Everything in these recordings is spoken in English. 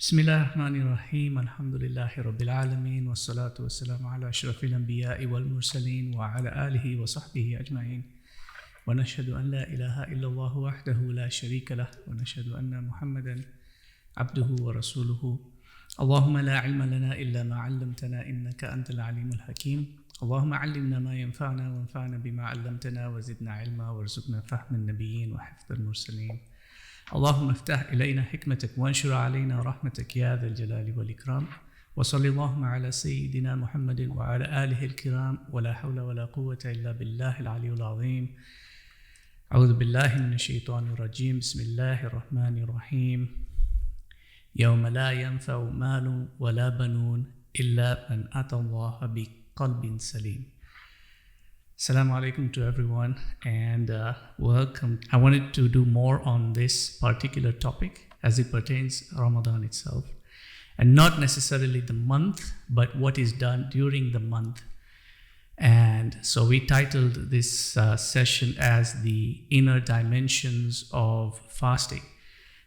Bismillahirrahmanirrahim. Alhamdulillahi Rabbil Alameen. Wassalatu wassalamu ala ashrafil anbiya'i wal mursaleen wa ala alihi wa sahbihi ajma'in. Wa nashhadu an la ilaha illallah wahdahu la sharika lah. Wa nashhadu anna Muhammadan abduhu wa rasuluhu. Allahumma la ilma lana illa ma 'allamtana innaka antal alimul hakim. Allahumma 'allimna ma yanfa'una wanfa'na bima 'allamtana wa zidna ilma warzuqna fahma an-nabiyyin wa hifdha al-mursalin. اللهم افتح إلينا حكمتك وانشر علينا رحمتك يا ذا الجلال والإكرام وصلى اللهم على سيدنا محمد وعلى آله الكرام ولا حول ولا قوة إلا بالله العلي العظيم. أعوذ بالله من الشيطان الرجيم. بسم الله الرحمن الرحيم. يوم لا ينفع مال ولا بنون إلا من أتى الله بقلب سليم. Assalamu alaikum to everyone and welcome. I wanted to do more on this particular topic as it pertains to Ramadan itself, and not necessarily the month, but what is done during the month. And so we titled this session as the inner dimensions of fasting.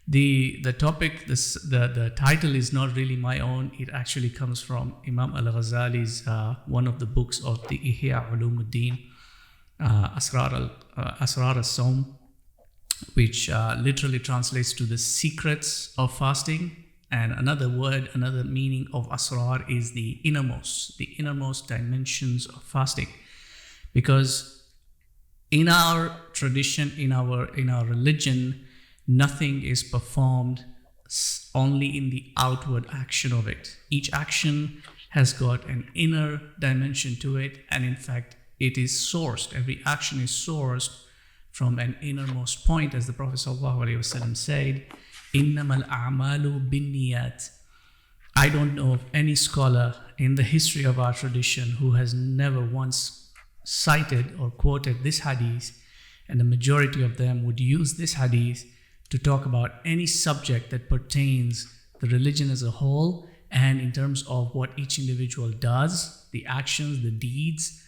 The topic, the title is not really my own. It actually comes from Imam Al-Ghazali's one of the books of the Ihya Ulumuddin, Asrar al-Sawm, which literally translates to the secrets of fasting. And another meaning of Asrar is the innermost dimensions of fasting. Because in our tradition, in our religion, nothing is performed only in the outward action of it. Each action has got an inner dimension to it, and in fact, it is sourced. Every action is sourced from an innermost point, as the Prophet ﷺ said, "Innamal a'malu binniyat." I don't know of any scholar in the history of our tradition who has never once cited or quoted this hadith, and the majority of them would use this hadith to talk about any subject that pertains the religion as a whole, and in terms of what each individual does, the actions, the deeds.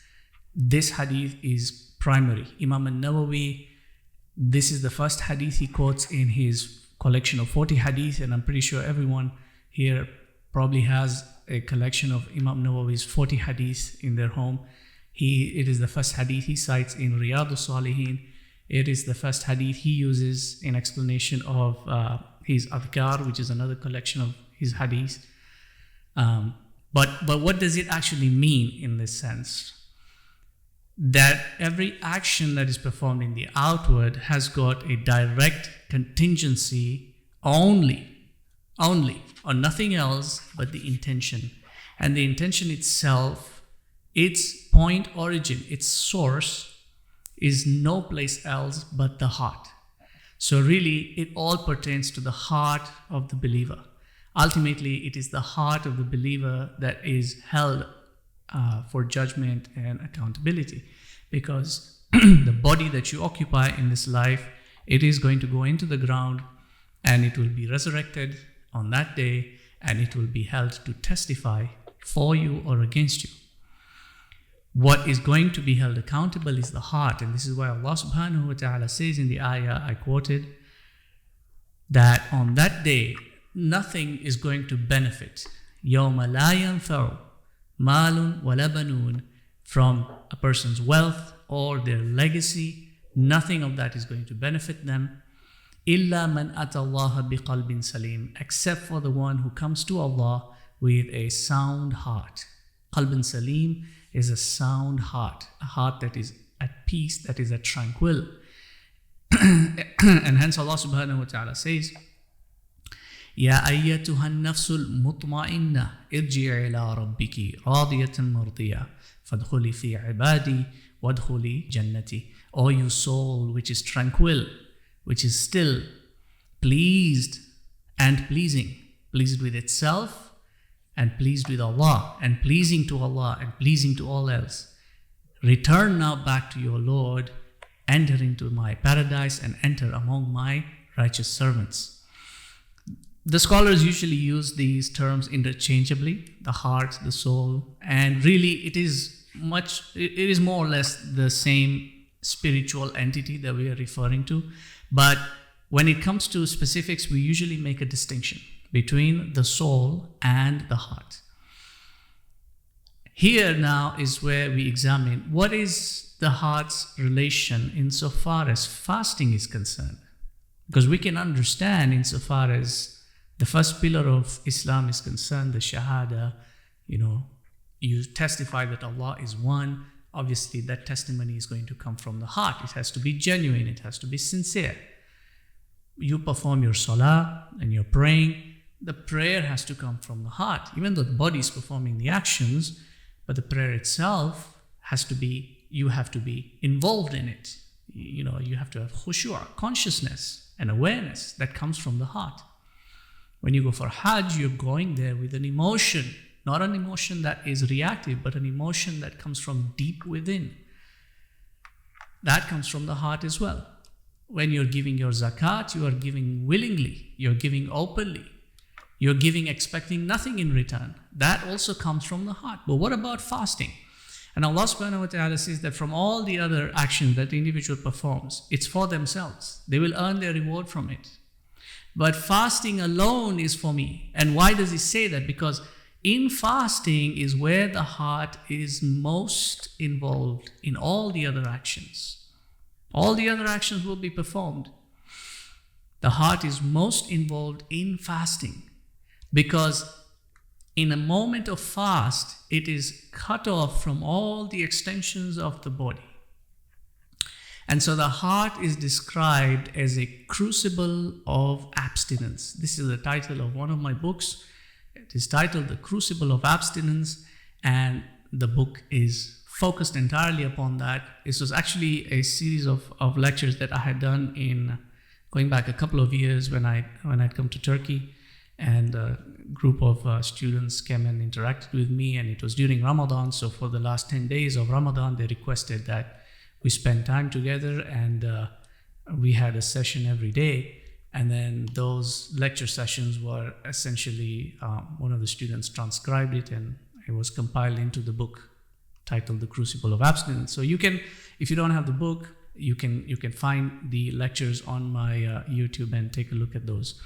This hadith is primary. Imam al-Nawawi, this is the first hadith he quotes in his collection of 40 hadith, and I'm pretty sure everyone here probably has a collection of Imam Nawawi's 40 hadith in their home. It is the first hadith he cites in Riyadus Salihin. It is the first hadith he uses in explanation of his Adhkar, which is another collection of his hadith. But what does it actually mean in this sense? That every action that is performed in the outward has got a direct contingency only on nothing else but the intention. And the intention itself, its point origin, its source, is no place else but the heart. So really, it all pertains to the heart of the believer. Ultimately, it is the heart of the believer that is held for judgment and accountability, because the body that you occupy in this life, it is going to go into the ground and it will be resurrected on that day, and it will be held to testify for you or against you. What is going to be held accountable is the heart, and this is why Allah subhanahu wa ta'ala says in the ayah I quoted, that on that day nothing is going to benefit. يَوْمَ لَا يَنْفَعُ مَالٌ وَلَا بَنُونَ, from a person's wealth or their legacy. Nothing of that is going to benefit them. إِلَّا مَنْ أَتَى اللَّهَ بِقَلْبٍ سَلِيمٍ, except for the one who comes to Allah with a sound heart. Qalbin Salim is a sound heart, a heart that is at peace, that is at tranquil. And hence Allah subhanahu wa ta'ala says, يا أيتها النفس المطمئنة ارجعي إلى ربك راضية مرضية فادخلي في عبادي وادخلي جنتي. O you soul which is tranquil, which is still, pleased and pleasing, pleased with itself and pleased with Allah, and pleasing to Allah and pleasing to all else. Return now back to your Lord, enter into my paradise and enter among my righteous servants. The scholars usually use these terms interchangeably, the heart, the soul, and really it is more or less the same spiritual entity that we are referring to. But when it comes to specifics, we usually make a distinction. between the soul and the heart. Here now is where we examine what is the heart's relation insofar as fasting is concerned. Because we can understand insofar as the first pillar of Islam is concerned, the Shahada, you testify that Allah is one. Obviously, that testimony is going to come from the heart. It has to be genuine. It has to be sincere. You perform your salah and you're praying. The prayer has to come from the heart. Even though the body is performing the actions, but the prayer itself you have to be involved in it. You have to have khushu', consciousness and awareness that comes from the heart. When you go for Hajj, you're going there with an emotion, not an emotion that is reactive, but an emotion that comes from deep within. That comes from the heart as well. When you're giving your zakat, you are giving willingly, you're giving openly, you're giving expecting nothing in return. That also comes from the heart. But what about fasting? And Allah subhanahu wa ta'ala says that from all the other actions that the individual performs, it's for themselves. They will earn their reward from it. But fasting alone is for me. And why does he say that? Because in fasting is where the heart is most involved in all the other actions. All the other actions will be performed. The heart is most involved in fasting because in a moment of fast, it is cut off from all the extensions of the body. And so the heart is described as a crucible of abstinence. This is the title of one of my books. It is titled The Crucible of Abstinence, and the book is focused entirely upon that. This was actually a series of lectures that I had done in going back a couple of years when I'd come to Turkey, and a group of students came and interacted with me, and it was during Ramadan. So for the last 10 days of Ramadan, they requested that we spend time together, and we had a session every day. And then those lecture sessions were essentially, one of the students transcribed it, and it was compiled into the book titled The Crucible of Abstinence. So you can, if you don't have the book, you can find the lectures on my YouTube and take a look at those.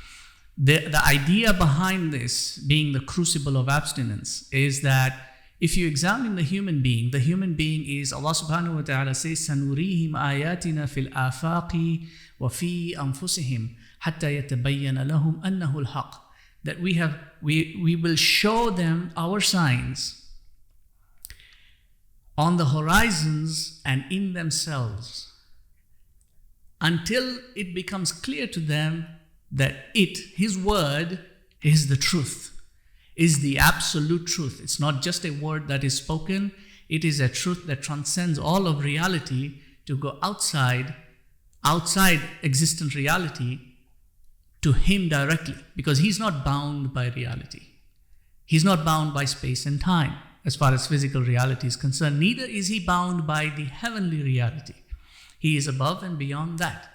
The idea behind this being the crucible of abstinence is that if you examine the human being is, Allah subhanahu wa ta'ala says, سَنُرِيهِمْ آيَاتِنَا فِي الْآفَاقِ وَفِي أَنفُسِهِمْ حَتَّى يَتَبَيَّنَ لَهُمْ أَنَّهُ الْحَقِّ. That we will show them our signs on the horizons and in themselves until it becomes clear to them that His word is the truth, is the absolute truth. It's not just a word that is spoken. It is a truth that transcends all of reality to go outside existent reality to Him directly, because He's not bound by reality. He's not bound by space and time as far as physical reality is concerned. Neither is He bound by the heavenly reality. He is above and beyond that.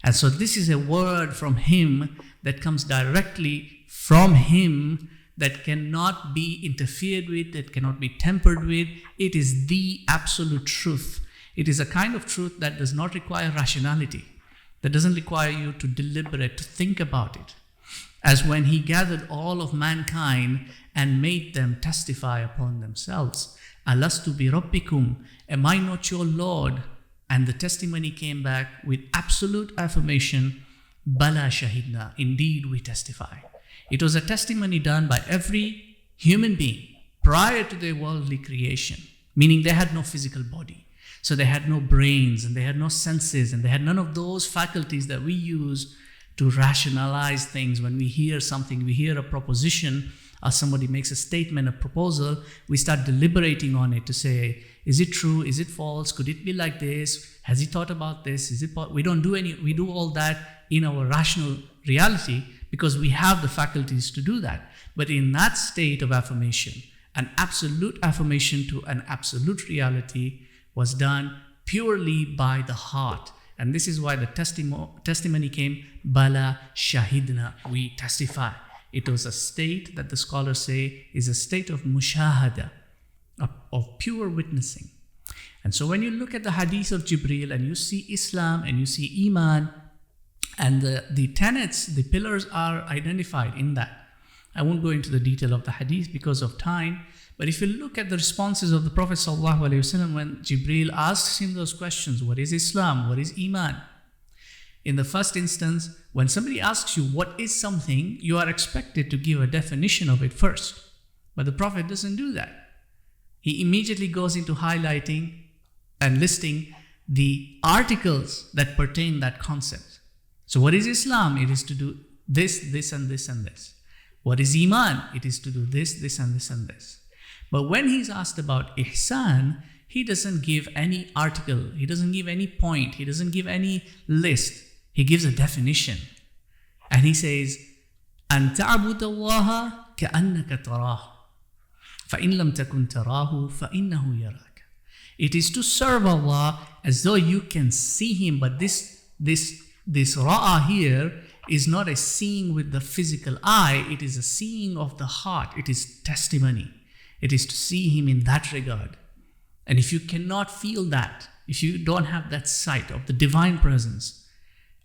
And so this is a word from Him that comes directly from Him, that cannot be interfered with, that cannot be tampered with. It is the absolute truth. It is a kind of truth that does not require rationality, that doesn't require you to deliberate, to think about it. As when He gathered all of mankind and made them testify upon themselves. Alastu bi rabbikum, am I not your Lord? And the testimony came back with absolute affirmation, Bala shahidna, indeed we testify. It was a testimony done by every human being prior to their worldly creation, meaning they had no physical body. So they had no brains, and they had no senses, and they had none of those faculties that we use to rationalize things. When we hear something, we hear a proposition, or somebody makes a statement, a proposal, we start deliberating on it to say, is it true? Is it false? Could it be like this? Has he thought about this? We do all that in our rational reality because we have the faculties to do that. But in that state of affirmation, an absolute affirmation to an absolute reality was done purely by the heart. And this is why the testimony came, Bala shahidna, we testify. It was a state that the scholars say is a state of mushahada, of pure witnessing. And so when you look at the hadith of Jibreel and you see Islam and you see Iman, and the tenets, the pillars are identified in that. I won't go into the detail of the hadith because of time, but if you look at the responses of the Prophet ﷺ when Jibreel asks him those questions, what is Islam, what is Iman? In the first instance, when somebody asks you what is something, you are expected to give a definition of it first. But the Prophet doesn't do that. He immediately goes into highlighting and listing the articles that pertain that concept. So what is Islam? It is to do this, this, and this, and this. What is Iman? It is to do this, this, and this, and this. But when he's asked about ihsan, he doesn't give any article, he doesn't give any point, he doesn't give any list. He gives a definition. And he says, أَن تَعْبُدَ اللَّهَ كَأَنَّكَ تَرَاهُ فَإِن لَمْ تَكُنْ تَرَاهُ فَإِنَّهُ يَرَاكَ. It is to serve Allah as though you can see Him, but this ra'a here is not a seeing with the physical eye, it is a seeing of the heart, it is testimony. It is to see Him in that regard. And if you cannot feel that, if you don't have that sight of the divine presence,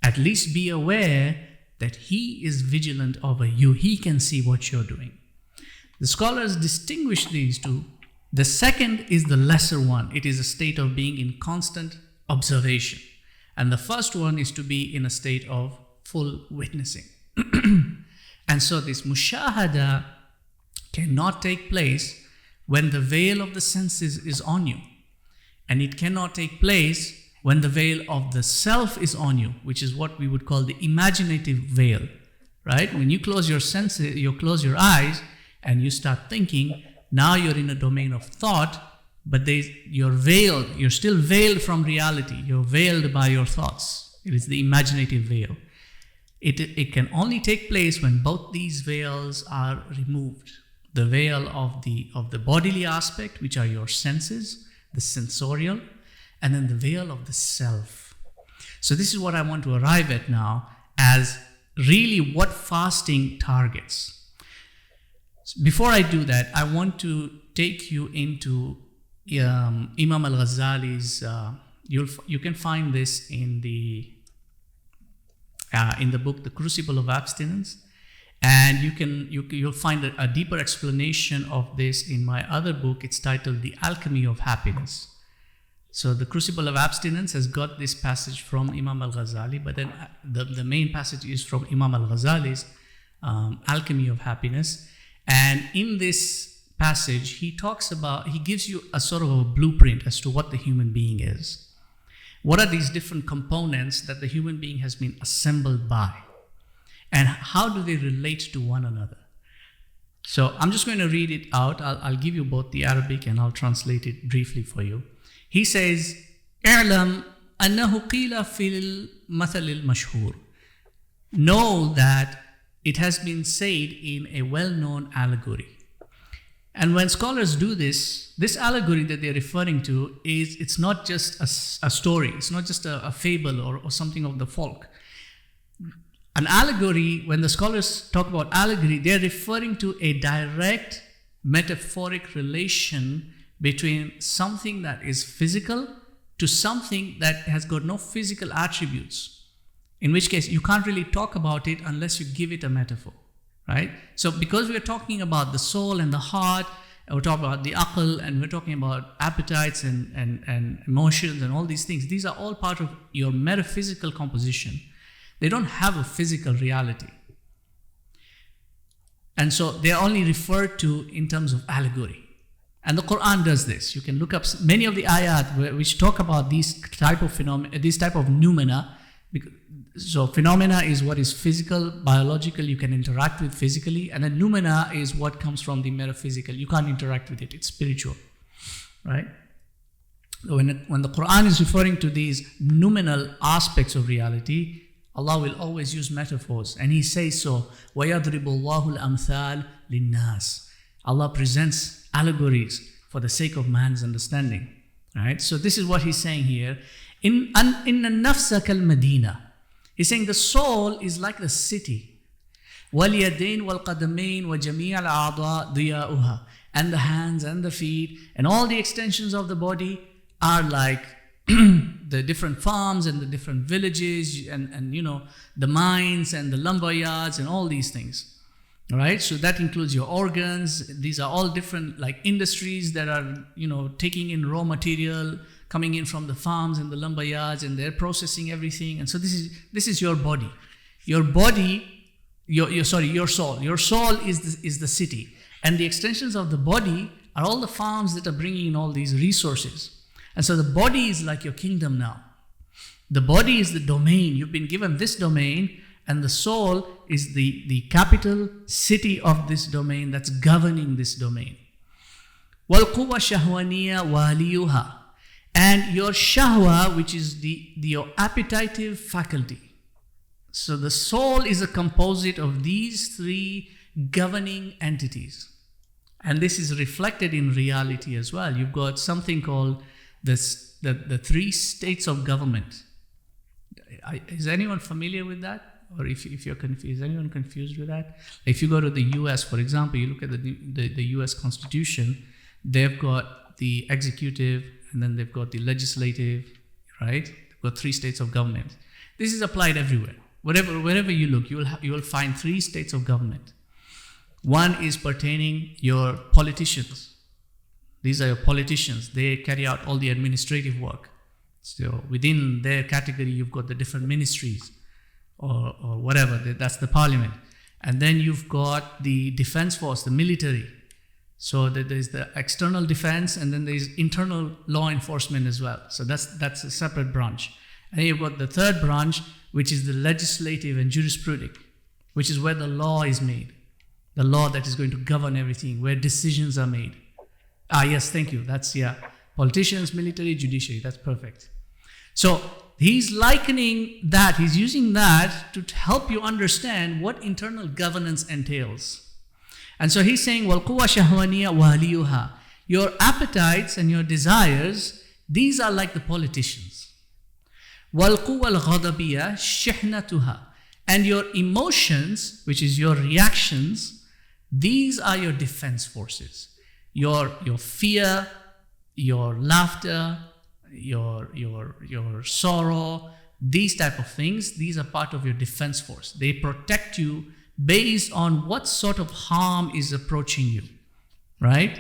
at least be aware that He is vigilant over you. He can see what you're doing. The scholars distinguish these two. The second is the lesser one. It is a state of being in constant observation. And the first one is to be in a state of full witnessing. And so this mushahada cannot take place when the veil of the senses is on you. And it cannot take place when the veil of the self is on you, which is what we would call the imaginative veil, right? When you close your senses, you close your eyes and you start thinking, now you're in a domain of thought, but you're veiled, you're still veiled from reality. You're veiled by your thoughts. It is the imaginative veil. It can only take place when both these veils are removed. The veil of the bodily aspect, which are your senses, the sensorial, and then the veil of the self. So this is what I want to arrive at now as really what fasting targets. Before I do that, I want to take you into Imam al-Ghazali's, you can find this in the book, The Crucible of Abstinence. And you'll find a deeper explanation of this in my other book. It's titled The Alchemy of Happiness. So the Crucible of Abstinence has got this passage from Imam al-Ghazali, but then the main passage is from Imam al-Ghazali's Alchemy of Happiness. And in this passage, he gives you a sort of a blueprint as to what the human being is. What are these different components that the human being has been assembled by? And how do they relate to one another? So I'm just going to read it out. I'll give you both the Arabic and I'll translate it briefly for you. He says, اعلم أنه قيل في المثل المشهور. Know that it has been said in a well-known allegory. And when scholars do this allegory that they're referring to it's not just a story. It's not just a fable or something of the folk. An allegory, when the scholars talk about allegory, they're referring to a direct metaphoric relation between something that is physical to something that has got no physical attributes. In which case, you can't really talk about it unless you give it a metaphor, right? So because we're talking about the soul and the heart, and we're talking about the aql, and we're talking about appetites and emotions and all these things, these are all part of your metaphysical composition. They don't have a physical reality. And so they are only referred to in terms of allegory. And the Quran does this. You can look up many of the ayat which talk about these type of phenomena, these type of noumena. So phenomena is what is physical, biological, you can interact with physically. And then noumena is what comes from the metaphysical. You can't interact with it, it's spiritual, right? When the Quran is referring to these noumenal aspects of reality, Allah will always use metaphors. And He says so, وَيَضْرِبُ اللَّهُ الْأَمْثَالِ لِلنَّاسِ. Allah presents allegories for the sake of man's understanding. Right? So this is what He's saying here. إِنَّ النَّفْسَ كَالْمَدِينَةِ. He's saying the soul is like the city. وَالْيَدَيْنِ وَالْقَدَمَيْنِ وَجَمِيعَ الْأَعْضَاءِ ضِيَاؤُهَا. And the hands and the feet and all the extensions of the body are like the different farms and the different villages and the mines and the lumber yards and all these things. right? So that includes your organs. These are all different like industries that are, taking in raw material, coming in from the farms and the lumber yards, and they're processing everything. And so this is your body. Your body, your soul. Your soul is the city. And the extensions of the body are all the farms that are bringing in all these resources. And so the body is like your kingdom now. The body is the domain. You've been given this domain, and the soul is the capital city of this domain that's governing this domain. وَالْقُوَّةُ شَهْوَانِيَّةُ وَالِيُّهَا. And your shahwa, which is your appetitive faculty. So the soul is a composite of these three governing entities. And this is reflected in reality as well. You've got something called the three states of government. Is anyone familiar with that? Or if you're confused, is anyone confused with that? If you go to the US, for example, you look at the US Constitution, they've got the executive, and then they've got the legislative, right? They've got three states of government. This is applied everywhere. Wherever you look, you will find three states of government. One is pertaining your politicians. These are your politicians. They carry out all the administrative work. So within their category, you've got the different ministries or whatever. That's the parliament. And then you've got the defense force, the military. So there's the external defense, and then there's internal law enforcement as well. So that's a separate branch. And then you've got the third branch, which is the legislative and jurisprudence, which is where the law is made. The law that is going to govern everything, where decisions are made. Yes, thank you. That's, politicians, military, judiciary. That's perfect. So he's likening that, he's using that to help you understand what internal governance entails. And so he's saying, وَالْقُوَّةُ شَهْوَانِيَّةُ وَالِيُّهَا. Your appetites and your desires, these are like the politicians. وَالْقُوَّةُ الْغَضَبِيَّةُ شِحْنَتُهَا. And your emotions, which is your reactions, these are your defense forces. Your fear, your laughter, your sorrow, these type of things, these are part of your defense force. They protect you based on what sort of harm is approaching you, right?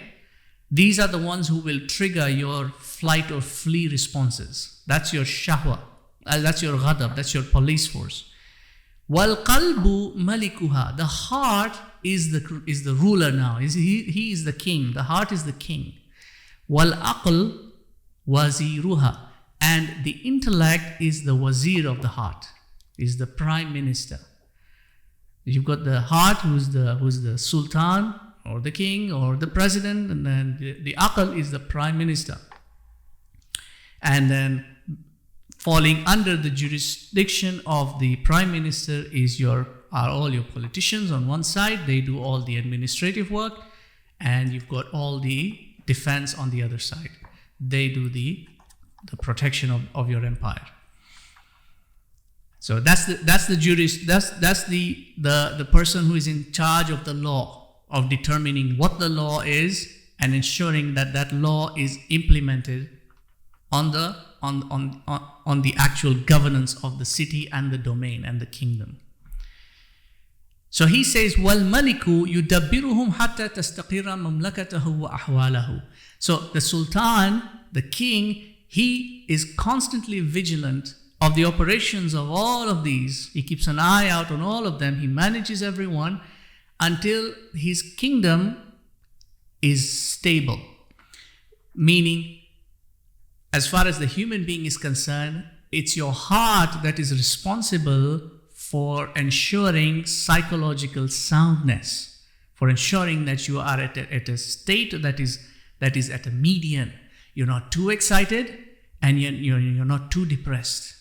These are the ones who will trigger your flight or flee responses. That's your shahwa, that's your ghadab, that's your police force. Wal qalbu malikuha. The heart is the ruler now. He is the king. The heart is the king. Wal aql waziruha. And the intellect is the wazir of the heart, is the prime minister. You've got the heart, who's the sultan or the king or the president, and then the aql is the prime minister. And then falling under the jurisdiction of the prime minister are all your politicians on one side. They do all the administrative work, and you've got all the defense on the other side. They do the protection of your empire. So that's the person who is in charge of the law, of determining what the law is and ensuring that law is implemented on the actual governance of the city and the domain and the kingdom. So he says, وَالْمَلِكُ يُدَبِّرُهُمْ حَتَّى تَسْتَقِرَّ مَمْلَكَتَهُ وَأَحْوَالَهُ. So the sultan, the king, he is constantly vigilant of the operations of all of these. He keeps an eye out on all of them. He manages everyone until his kingdom is stable. Meaning, as far as the human being is concerned, it's your heart that is responsible for ensuring psychological soundness, for ensuring that you are at a state that is at a median. You're not too excited and you're not too depressed.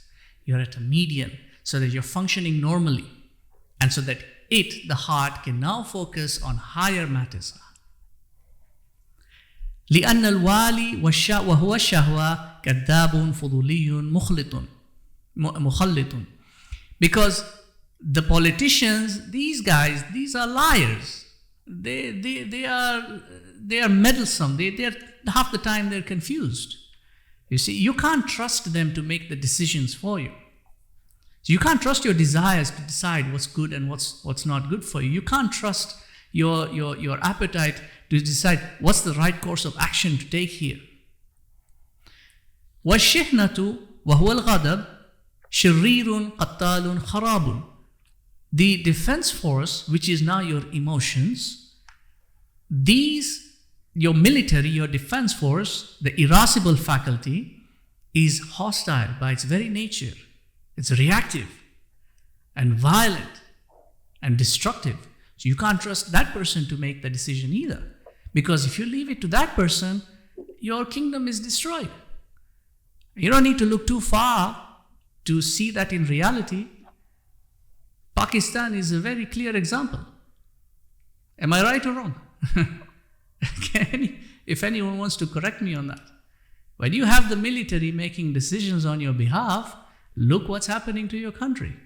You're at a median so that you're functioning normally, and so that the heart, can now focus on higher matters. لأن الوالي وهو الشهوة كذاب فضولي مخلط. Because the politicians, these guys, these are liars. They are meddlesome. They're half the time they're confused. You see, you can't trust them to make the decisions for you. So you can't trust your desires to decide what's good and what's not good for you. You can't trust your appetite to decide what's the right course of action to take here. وَالشِّحْنَةُ وَهُوَ الْغَضَبُ شِرِّيرٌ قَتَّالٌ خَرَابٌ. The defense force, which is now your emotions, your military, your defense force, the irascible faculty, is hostile by its very nature. It's reactive and violent and destructive. So you can't trust that person to make the decision either. Because if you leave it to that person, your kingdom is destroyed. You don't need to look too far to see that in reality. Pakistan is a very clear example. Am I right or wrong? If anyone wants to correct me on that. When you have the military making decisions on your behalf, look what's happening to your country.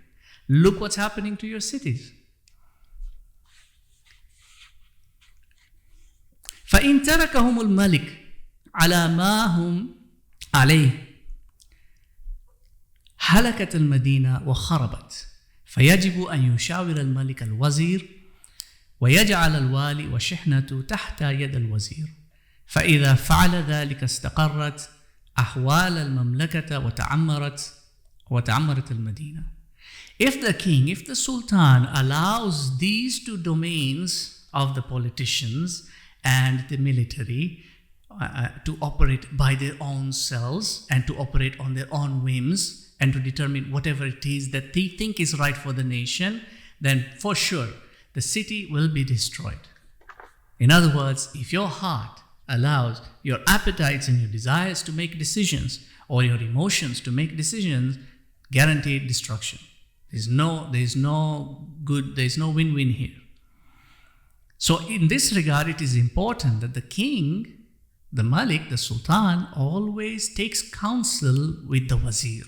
Look what's happening to your cities. فَإِن تَرَكَهُمُ الْمَلِكُ عَلَى مَا هُمْ عَلَيْهِ هلكت المدينة وخربت فيجب أن يشاور الملك الوزير ويجعل الوالي والشحنة تحت يد الوزير فإذا فعل ذلك استقرت أحوال المملكة وتعمرت المدينة. If the sultan allows these two domains of the politicians and the military to operate by their own selves and to operate on their own whims and to determine whatever it is that they think is right for the nation, then for sure the city will be destroyed. In other words, if your heart allows your appetites and your desires to make decisions or your emotions to make decisions, guaranteed destruction. There's no win-win here. So in this regard, it is important that the king, the Malik, the Sultan, always takes counsel with the Wazir.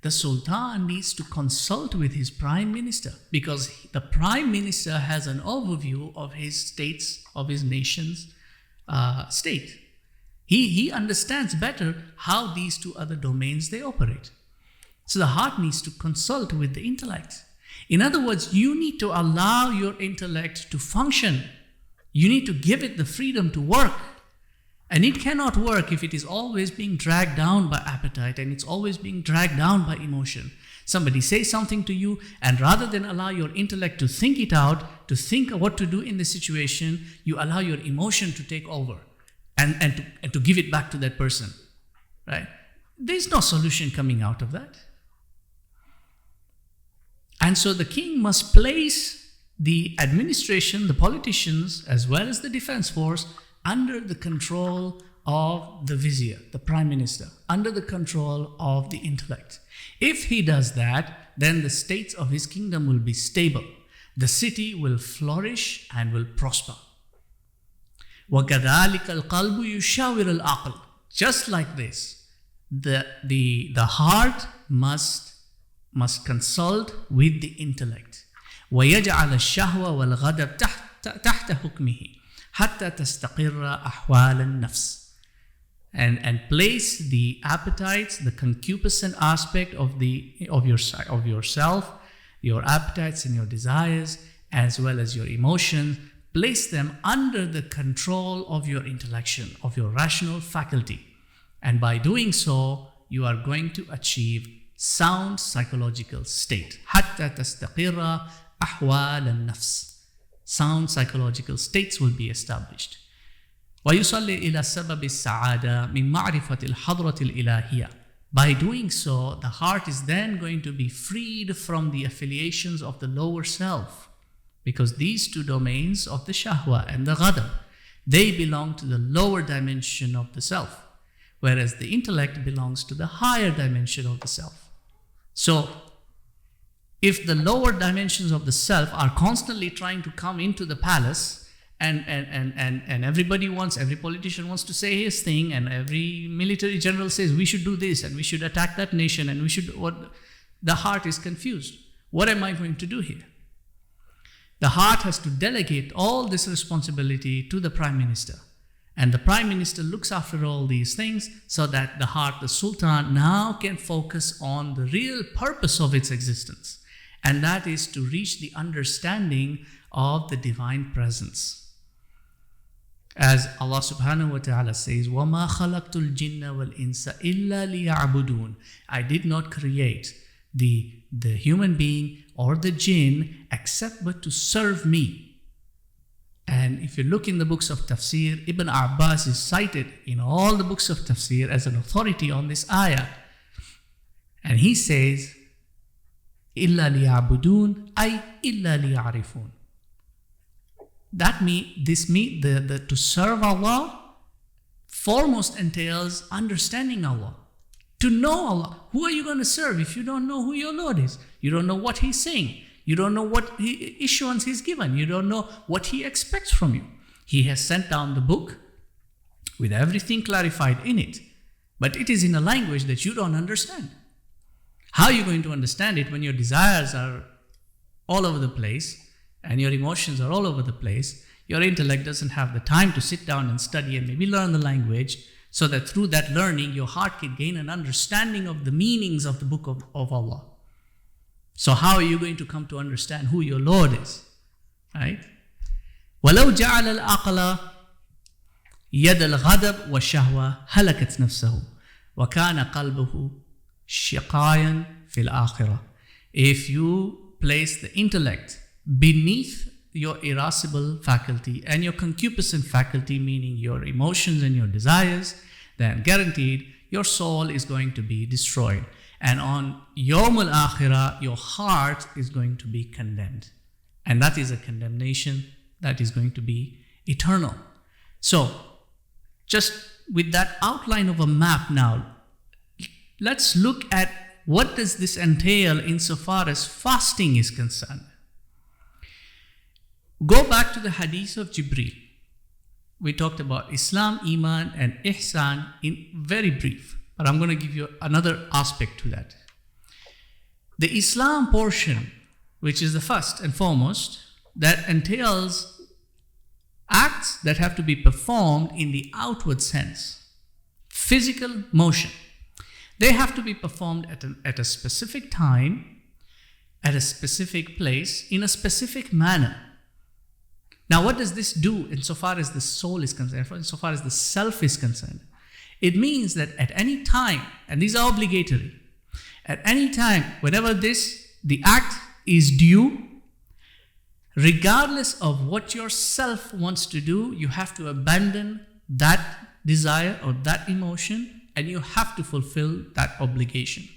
The Sultan needs to consult with his Prime Minister because the Prime Minister has an overview of his state's, of his nation's state. He understands better how these two other domains they operate. So the heart needs to consult with the intellect. In other words, you need to allow your intellect to function. You need to give it the freedom to work. And it cannot work if it is always being dragged down by appetite and it's always being dragged down by emotion. Somebody says something to you, and rather than allow your intellect to think it out, to think what to do in the situation, you allow your emotion to take over and to give it back to that person. Right? There's no solution coming out of that. And so the king must place the administration, the politicians, as well as the defense force, under the control of the vizier, the prime minister, under the control of the intellect. If he does that, then the states of his kingdom will be stable. The city will flourish and will prosper. وَكَذَلِكَ الْقَلْبُ يُشَاوِرُ الْعَقْلِ. Just like this, the heart must consult with the intellect. وَيَجْعَلَ الشَّهْوَ وَالْغَضَبَ تَحْتَ حُكْمِهِ حَتَّى تَسْتَقِرَّ أَحْوَالَ النَّفْسِ. And place the appetites, the concupiscent aspect of yourself, your appetites and your desires, as well as your emotions, place them under the control of your intellection, of your rational faculty. And by doing so, you are going to achieve sound psychological state. حَتَّى تَسْتَقِرَّ أَحْوَالَ النَّفْسِ. Sound psychological states will be established. وَيُصَلِّ إِلَى سَبَبِ السَّعَادَةِ مِنْ مَعْرِفَةِ الْحَضْرَةِ الْإِلَهِيَةِ. By doing so, the heart is then going to be freed from the affiliations of the lower self. Because these two domains of the shahwa and the ghadab, they belong to the lower dimension of the self, whereas the intellect belongs to the higher dimension of the self. So, if the lower dimensions of the self are constantly trying to come into the palace, and every politician wants to say his thing, and every military general says we should do this and we should attack that nation and we should, the heart is confused. What am I going to do here? The heart has to delegate all this responsibility to the prime minister. And the prime minister looks after all these things so that the heart, the sultan, now can focus on the real purpose of its existence. And that is to reach the understanding of the divine presence. As Allah subhanahu wa ta'ala says, وَمَا خَلَقْتُ الْجِنَّ وَالْإِنسَ إِلَّا لِيَعْبُدُونَ. I did not create the human being or the jinn except but to serve me. And if you look in the books of tafsir, Ibn Abbas is cited in all the books of tafsir as an authority on this ayah. And he says, إِلَّا لِيَعْبُدُونَ أي إِلَّا لِيَعْرِفُونَ. That means to serve Allah foremost entails understanding Allah. To know Allah. Who are you going to serve if you don't know who your Lord is? You don't know what He's saying. You don't know what issuance He's given. You don't know what He expects from you. He has sent down the book with everything clarified in it. But it is in a language that you don't understand. How are you going to understand it when your desires are all over the place and your emotions are all over the place? Your intellect doesn't have the time to sit down and study and maybe learn the language, so that through that learning, your heart can gain an understanding of the meanings of the book of Allah. So how are you going to come to understand who your Lord is? Right? وَلَوْ جَعَلَ الْعَقْلَ يَدَ الْغَضَبِ وَالشَّهْوَةِ هَلَكَتْ نَفْسَهُ وَكَانَ قَلْبُهُ شِقَايًا فِي الْآخِرَةِ. If you place the intellect beneath your irascible faculty and your concupiscent faculty, meaning your emotions and your desires, then guaranteed your soul is going to be destroyed. And on Yawm al-Akhirah, your heart is going to be condemned. And that is a condemnation that is going to be eternal. So, just with that outline of a map now, let's look at what does this entail insofar as fasting is concerned. Go back to the hadith of Jibreel. We talked about Islam, Iman, and Ihsan in very brief, but I'm going to give you another aspect to that. The Islam portion, which is the first and foremost, that entails acts that have to be performed in the outward sense. Physical motion. They have to be performed at a specific time, at a specific place, in a specific manner. Now, what does this do insofar as the soul is concerned, insofar as the self is concerned? It means that at any time, and these are obligatory, at any time, whenever the act is due, regardless of what your self wants to do, you have to abandon that desire or that emotion, and you have to fulfill that obligation.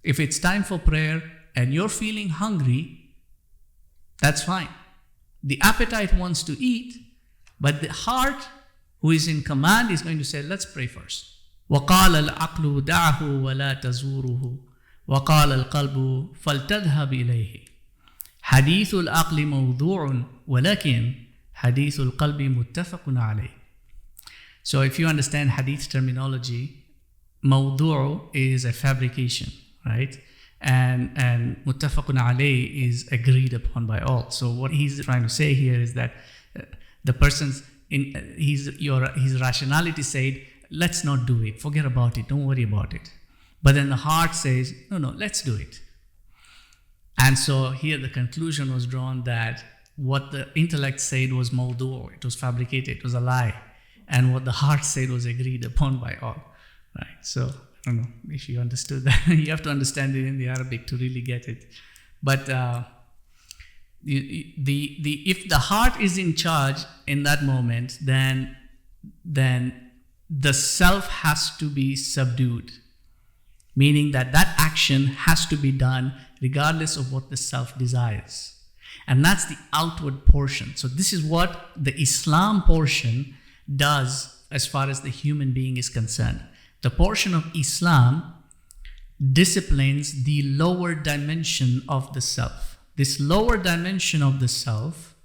If it's time for prayer and you're feeling hungry, that's fine. The appetite wants to eat, but the heart, who is in command, is going to say, let's pray first. وَقَالَ الْعَقْلُ دَعَهُ وَلَا تَزُورُهُ وَقَالَ الْقَلْبُ فَلْتَذْهَبْ إِلَيْهِ حَدِيثُ الْعَقْلِ مَوْضُوعٌ وَلَكِنْ حَدِيثُ الْقَلْبِ مُتَّفَقٌ عَلَيْهِ. So if you understand hadith terminology, mawdu' is a fabrication, right? And muttafaqun alayh is agreed upon by all. So what he's trying to say here is that the person's his rationality said, let's not do it, forget about it, don't worry about it. But then the heart says, no, let's do it. And so here the conclusion was drawn that what the intellect said was mawdu', it was fabricated, it was a lie. And what the heart said was agreed upon by all. Right? So I don't know if you understood that. You have to understand it in the Arabic to really get it. But if the heart is in charge in that moment, then the self has to be subdued. Meaning that action has to be done regardless of what the self desires. And that's the outward portion. So this is what the Islam portion does as far as the human being is concerned. The portion of Islam disciplines the lower dimension of the self. This lower dimension of the self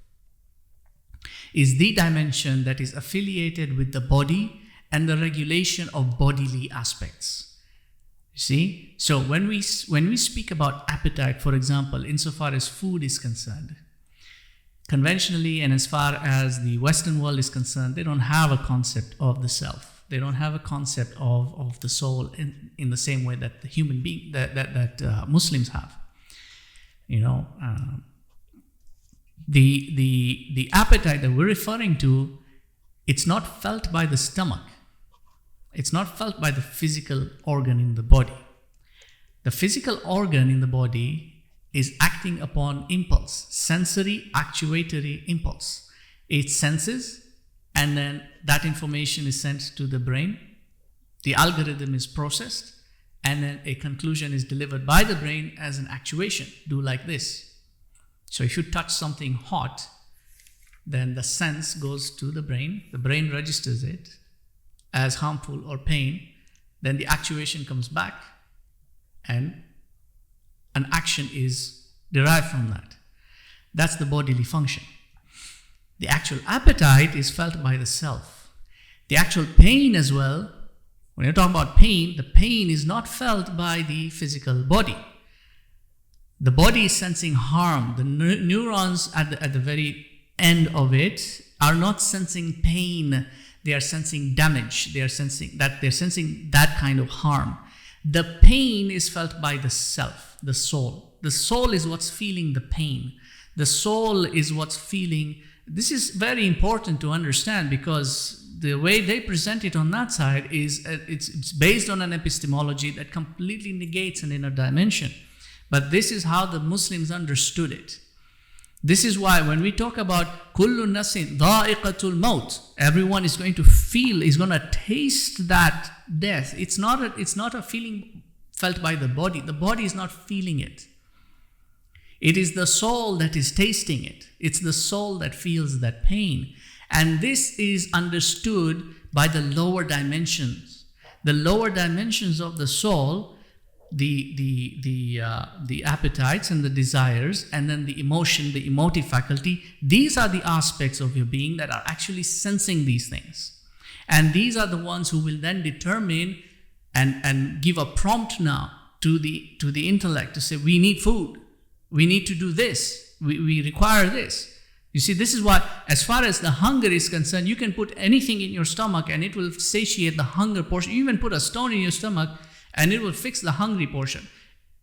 is the dimension that is affiliated with the body and the regulation of bodily aspects. You see? So when we speak about appetite, for example, insofar as food is concerned, conventionally, and as far as the Western world is concerned, they don't have a concept of the self. They don't have a concept of the soul in the same way that the human being that Muslims have. The appetite that we're referring to, it's not felt by the stomach. It's not felt by the physical organ in the body. The physical organ in the body is acting upon impulse, sensory actuatory impulse. It senses, and then that information is sent to the brain. The algorithm is processed, and then a conclusion is delivered by the brain as an actuation. Do like this. So if you touch something hot, then the sense goes to the brain registers it as harmful or pain, then the actuation comes back, and an action is derived from that. That's the bodily function. The actual appetite is felt by the self. The actual pain as well, when you talk about pain, the pain is not felt by the physical body. The body is sensing harm. The neurons at the very end of it are not sensing pain. They are sensing damage. They're sensing that kind of harm. The pain is felt by the self, the soul. The soul is what's feeling the pain. The soul is what's feeling. This is very important to understand, because the way they present it on that side is it's based on an epistemology that completely negates an inner dimension. But this is how the Muslims understood it. This is why when we talk about kullu nasin dha'iqatul maut, everyone is going to feel, is going to taste that death. It's not a feeling felt by the body. The body is not feeling it. It is the soul that is tasting it. It's the soul that feels that pain. And this is understood by the lower dimensions. The lower dimensions of the soul, the appetites and the desires, and then the emotion, the emotive faculty, these are the aspects of your being that are actually sensing these things. And these are the ones who will then determine and give a prompt now to the intellect to say, we need food, we need to do this, we require this. You see, this is why, as far as the hunger is concerned, you can put anything in your stomach and it will satiate the hunger portion. You even put a stone in your stomach and it will fix the hungry portion.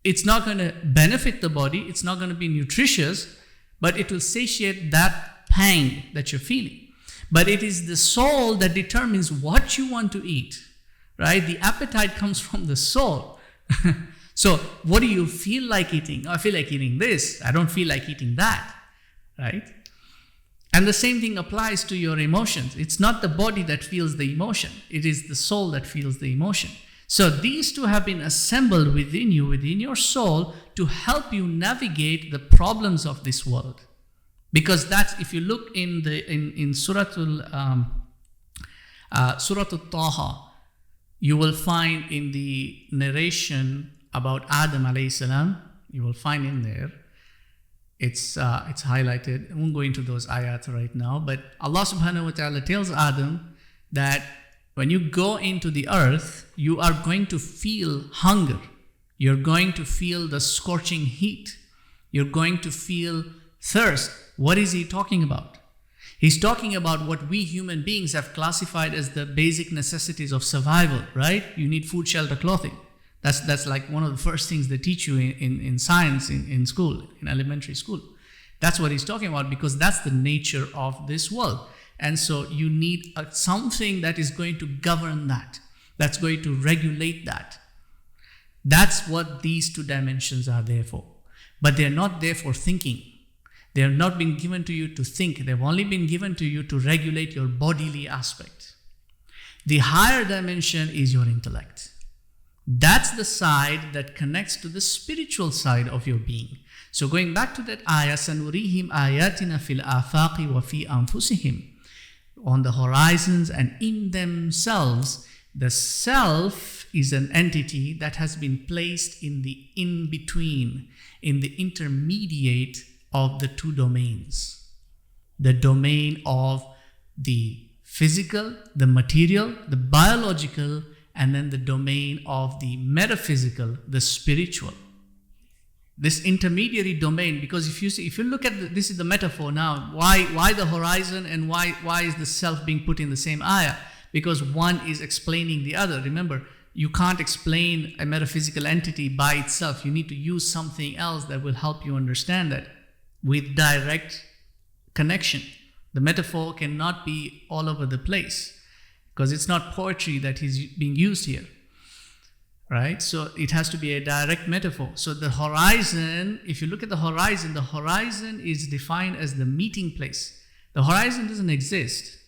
It's not going to benefit the body, it's not going to be nutritious, but it will satiate that pang that you're feeling. But it is the soul that determines what you want to eat, right? The appetite comes from the soul. So what do you feel like eating? Oh, I feel like eating this. I don't feel like eating that, right? And the same thing applies to your emotions. It's not the body that feels the emotion. It is the soul that feels the emotion. So these two have been assembled within you, within your soul, to help you navigate the problems of this world. Because that's, if you look in Suratul Taha, you will find in the narration about Adam alayhi salam, you will find in there, it's highlighted. I won't go into those ayat right now, but Allah subhanahu wa ta'ala tells Adam that when you go into the earth, you are going to feel hunger. You're going to feel the scorching heat. You're going to feel thirst. What is he talking about? He's talking about what we human beings have classified as the basic necessities of survival, right? You need food, shelter, clothing. That's like one of the first things they teach you in science in school, in elementary school. That's what he's talking about, because that's the nature of this world. And so you need something that is going to govern that, that's going to regulate that. That's what these two dimensions are there for. But they're not there for thinking. They have not been given to you to think. They've only been given to you to regulate your bodily aspect. The higher dimension is your intellect. That's the side that connects to the spiritual side of your being. So going back to that ayah, سَنُرِيهِمْ آيَاتِنَا فِي الْآفَاقِ وَفِي أَنفُسِهِمْ. On the horizons and in themselves, the self is an entity that has been placed in the in-between, in the intermediate of the two domains. The domain of the physical, the material, the biological, and then the domain of the metaphysical, the spiritual. this intermediary domain, because if you look at this is the metaphor now, why the horizon and why is the self being put in the same ayah? Because one is explaining the other. Remember, you can't explain a metaphysical entity by itself. You need to use something else that will help you understand that with direct connection. The metaphor cannot be all over the place because it's not poetry that is being used here. Right? So it has to be a direct metaphor. So the horizon, if you look at the horizon is defined as the meeting place. The horizon doesn't exist.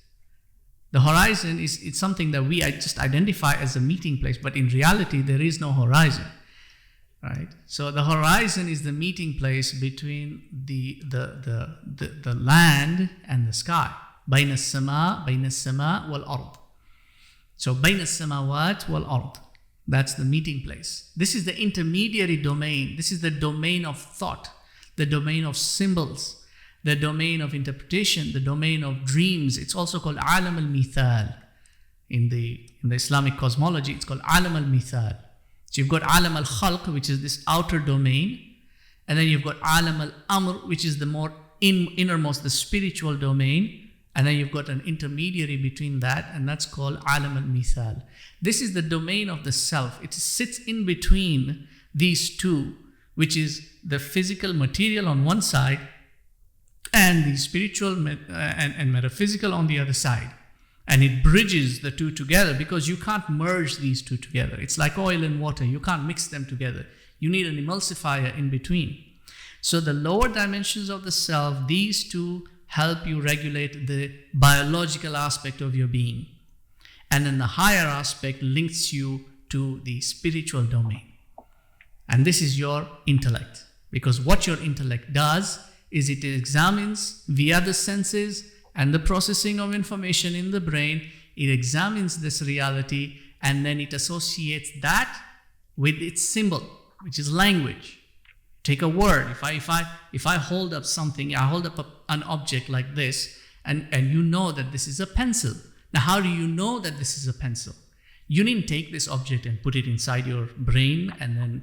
The horizon it's something that we just identify as a meeting place, but in reality there is no horizon. Right? So the horizon is the meeting place between the land and the sky. بين السماء والأرض. So بين السماوات والأرض. That's the meeting place. This is the intermediary domain. This is the domain of thought, the domain of symbols, the domain of interpretation, the domain of dreams. It's also called alam al-mithal. In the Islamic cosmology, it's called alam al-mithal. So you've got alam al-khalq, which is this outer domain, and then you've got alam al-amr, which is the more innermost, the spiritual domain, and then you've got an intermediary between that, and that's called alam al-mithal. This is the domain of the self. It sits in between these two, which is the physical material on one side and the spiritual and metaphysical on the other side. And it bridges the two together because you can't merge these two together. It's like oil and water. You can't mix them together. You need an emulsifier in between. So the lower dimensions of the self, these two help you regulate the biological aspect of your being. And then the higher aspect links you to the spiritual domain. And this is your intellect. Because what your intellect does is it examines via the senses and the processing of information in the brain, it examines this reality and then it associates that with its symbol, which is language. Take a word. If I hold up something, I hold up an object like this, and you know that this is a pencil. Now, how do you know that this is a pencil? You didn't take this object and put it inside your brain, and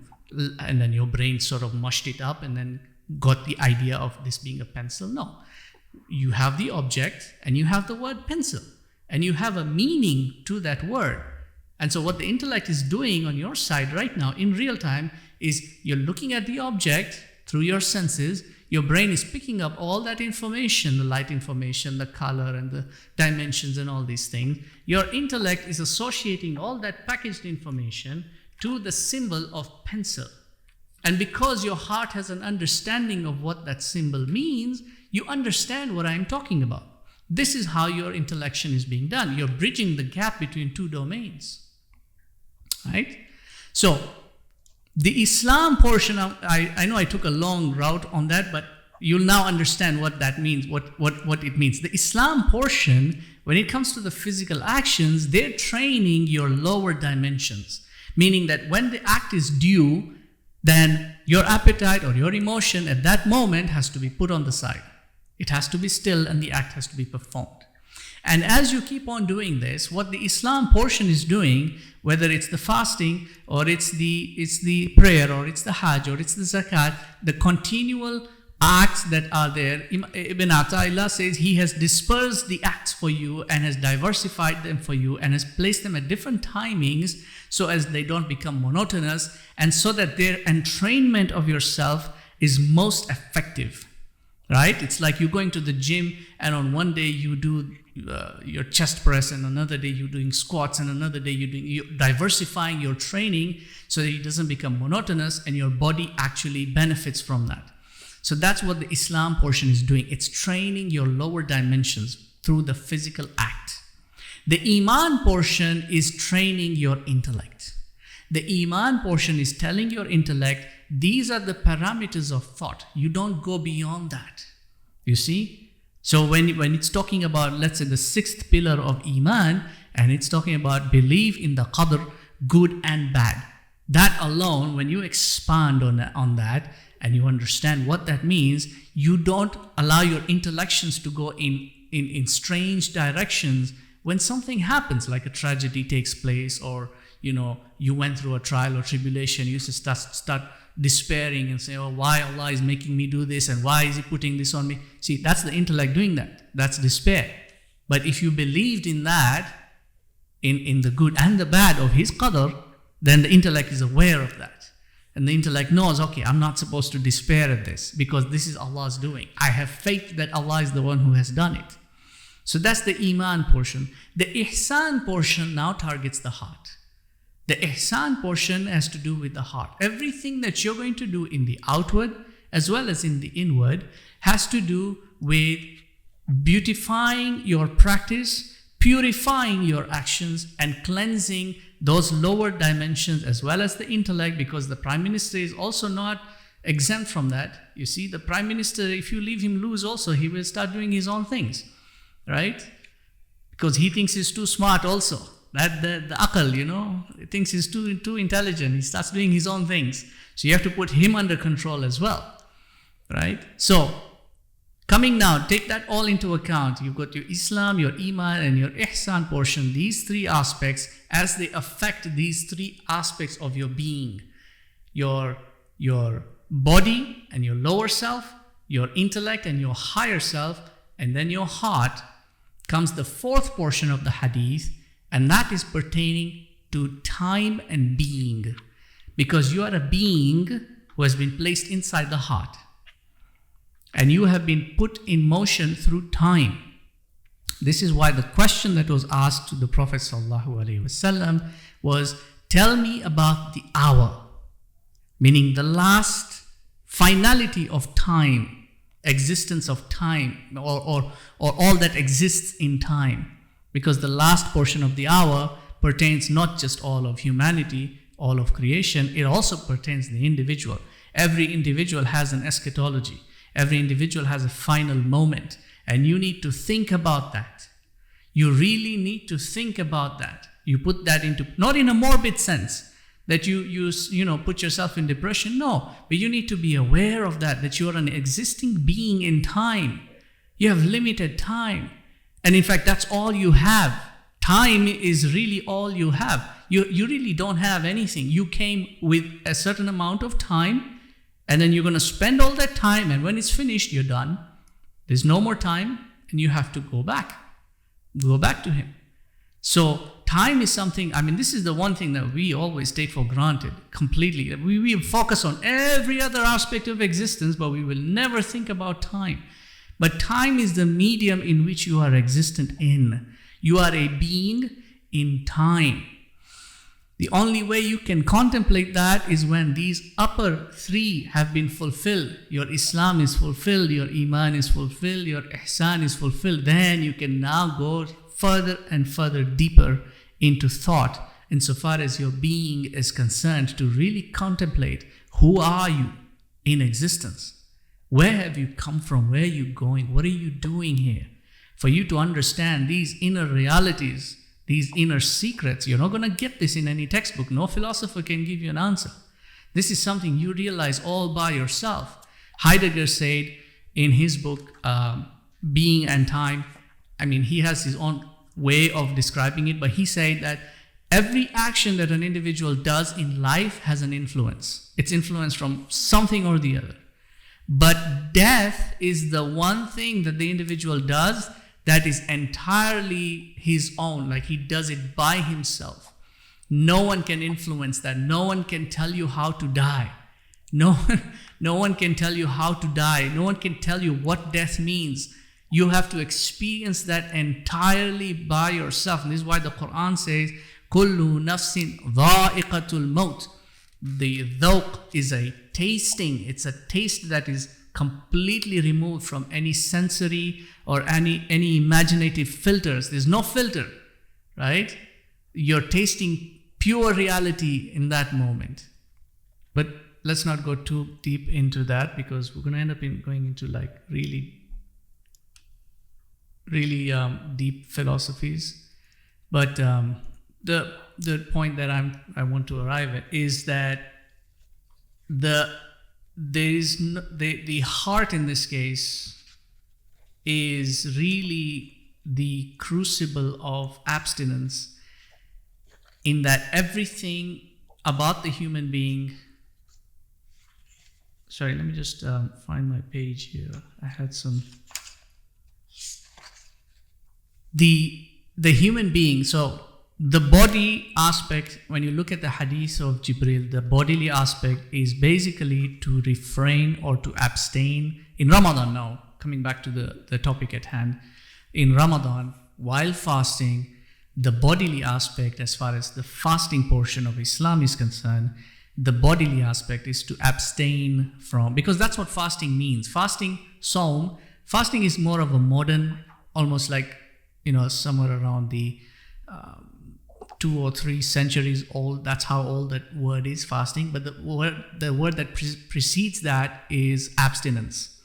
then your brain sort of mushed it up and then got the idea of this being a pencil. No, you have the object and you have the word pencil, and you have a meaning to that word. And so what the intellect is doing on your side right now in real time is you're looking at the object through your senses. Your brain is picking up all that information, the light information, the color and the dimensions and all these things. Your intellect is associating all that packaged information to the symbol of pencil. And because your heart has an understanding of what that symbol means, you understand what I'm talking about. This is how your intellection is being done. You're bridging the gap between two domains. Right? So, the Islam portion, I know I took a long route on that, but you'll now understand what that means, what it means. The Islam portion, when it comes to the physical actions, they're training your lower dimensions. Meaning that when the act is due, then your appetite or your emotion at that moment has to be put on the side. It has to be still and the act has to be performed. And as you keep on doing this, what the Islam portion is doing, whether it's the fasting or it's the prayer or it's the Hajj or it's the Zakat, the continual acts that are there, Ibn Ata'illah says he has dispersed the acts for you and has diversified them for you and has placed them at different timings so as they don't become monotonous and so that their entrainment of yourself is most effective. Right? It's like you're going to the gym and on one day you do your chest press and another day you're doing squats and another day you're diversifying your training so that it doesn't become monotonous and your body actually benefits from that. So that's what the Islam portion is doing. It's training your lower dimensions through the physical act. The Iman portion is training your intellect. The Iman portion is telling your intellect, these are the parameters of thought. You don't go beyond that. You see? So when it's talking about, let's say, the sixth pillar of Iman, and it's talking about belief in the qadr, good and bad. That alone, when you expand on that and you understand what that means, you don't allow your intellections to go in strange directions when something happens, like a tragedy takes place or you went through a trial or tribulation, you start despairing and saying, oh, why Allah is making me do this and why is He putting this on me? See, that's the intellect doing that. That's despair. But if you believed in that, in the good and the bad of His qadr, then the intellect is aware of that. And the intellect knows, okay, I'm not supposed to despair at this because this is Allah's doing. I have faith that Allah is the one who has done it. So that's the iman portion. The ihsan portion now targets the heart. The ihsan portion has to do with the heart. Everything that you're going to do in the outward as well as in the inward has to do with beautifying your practice, purifying your actions, and cleansing those lower dimensions as well as the intellect, because the Prime Minister is also not exempt from that. You see, the Prime Minister, if you leave him loose also, he will start doing his own things, right? Because he thinks he's too smart also. That the akal, he thinks he's too intelligent. He starts doing his own things. So you have to put him under control as well, right? So coming now, take that all into account. You've got your Islam, your Iman, and your Ihsan portion. These three aspects, as they affect these three aspects of your being, your body and your lower self, your intellect and your higher self, and then your heart, comes the fourth portion of the hadith, and that is pertaining to time and being. Because you are a being who has been placed inside the heart. And you have been put in motion through time. This is why the question that was asked to the Prophet ﷺ was, tell me about the hour, meaning the last finality of time, existence of time, or all that exists in time. Because the last portion of the hour pertains not just all of humanity, all of creation, it also pertains to the individual. Every individual has an eschatology. Every individual has a final moment, and you need to think about that. You really need to think about that. You put that into, not in a morbid sense, that you put yourself in depression. No, but you need to be aware of that you are an existing being in time. You have limited time. And in fact, that's all you have. Time is really all you have. You really don't have anything. You came with a certain amount of time, and then you're going to spend all that time, and when it's finished, you're done. There's no more time, and you have to go back. Go back to Him. So time is something, this is the one thing that we always take for granted completely. We focus on every other aspect of existence, but we will never think about time. But time is the medium in which you are existent in. You are a being in time. The only way you can contemplate that is when these upper three have been fulfilled. Your Islam is fulfilled, your Iman is fulfilled, your Ihsan is fulfilled. Then you can now go further and further deeper into thought insofar as your being is concerned, to really contemplate, who are you in existence? Where have you come from? Where are you going? What are you doing here? For you to understand these inner realities, these inner secrets, you're not going to get this in any textbook. No philosopher can give you an answer. This is something you realize all by yourself. Heidegger said in his book, Being and Time, he has his own way of describing it, but he said that every action that an individual does in life has an influence. It's influence from something or the other. But death is the one thing that the individual does that is entirely his own, like he does it by himself. No one can influence that. No one can tell you how to die. No one can tell you how to die. No one can tell you what death means. You have to experience that entirely by yourself. And this is why the Quran says, Kullu nafsin dha'iqatul maut. The dhawq is a tasting. It's a taste that is completely removed from any sensory or any imaginative filters. There's no filter, right? You're tasting pure reality in that moment. But let's not go too deep into that, because we're going to end up going into like really deep philosophies. But the point that I want to arrive at is that the heart in this case is really the crucible of abstinence, in that everything about the human being sorry, let me just find my page here. I had some. The human being, so the body aspect, when you look at the hadith of Jibril, the bodily aspect is basically to refrain or to abstain. In Ramadan now, coming back to the topic at hand, in Ramadan, while fasting, the bodily aspect, as far as the fasting portion of Islam is concerned, the bodily aspect is to abstain from, because that's what fasting means. Fasting is more of a modern, almost like, somewhere around the 2 or 3 centuries old. That's how old that word is, fasting. But the word that precedes that is abstinence.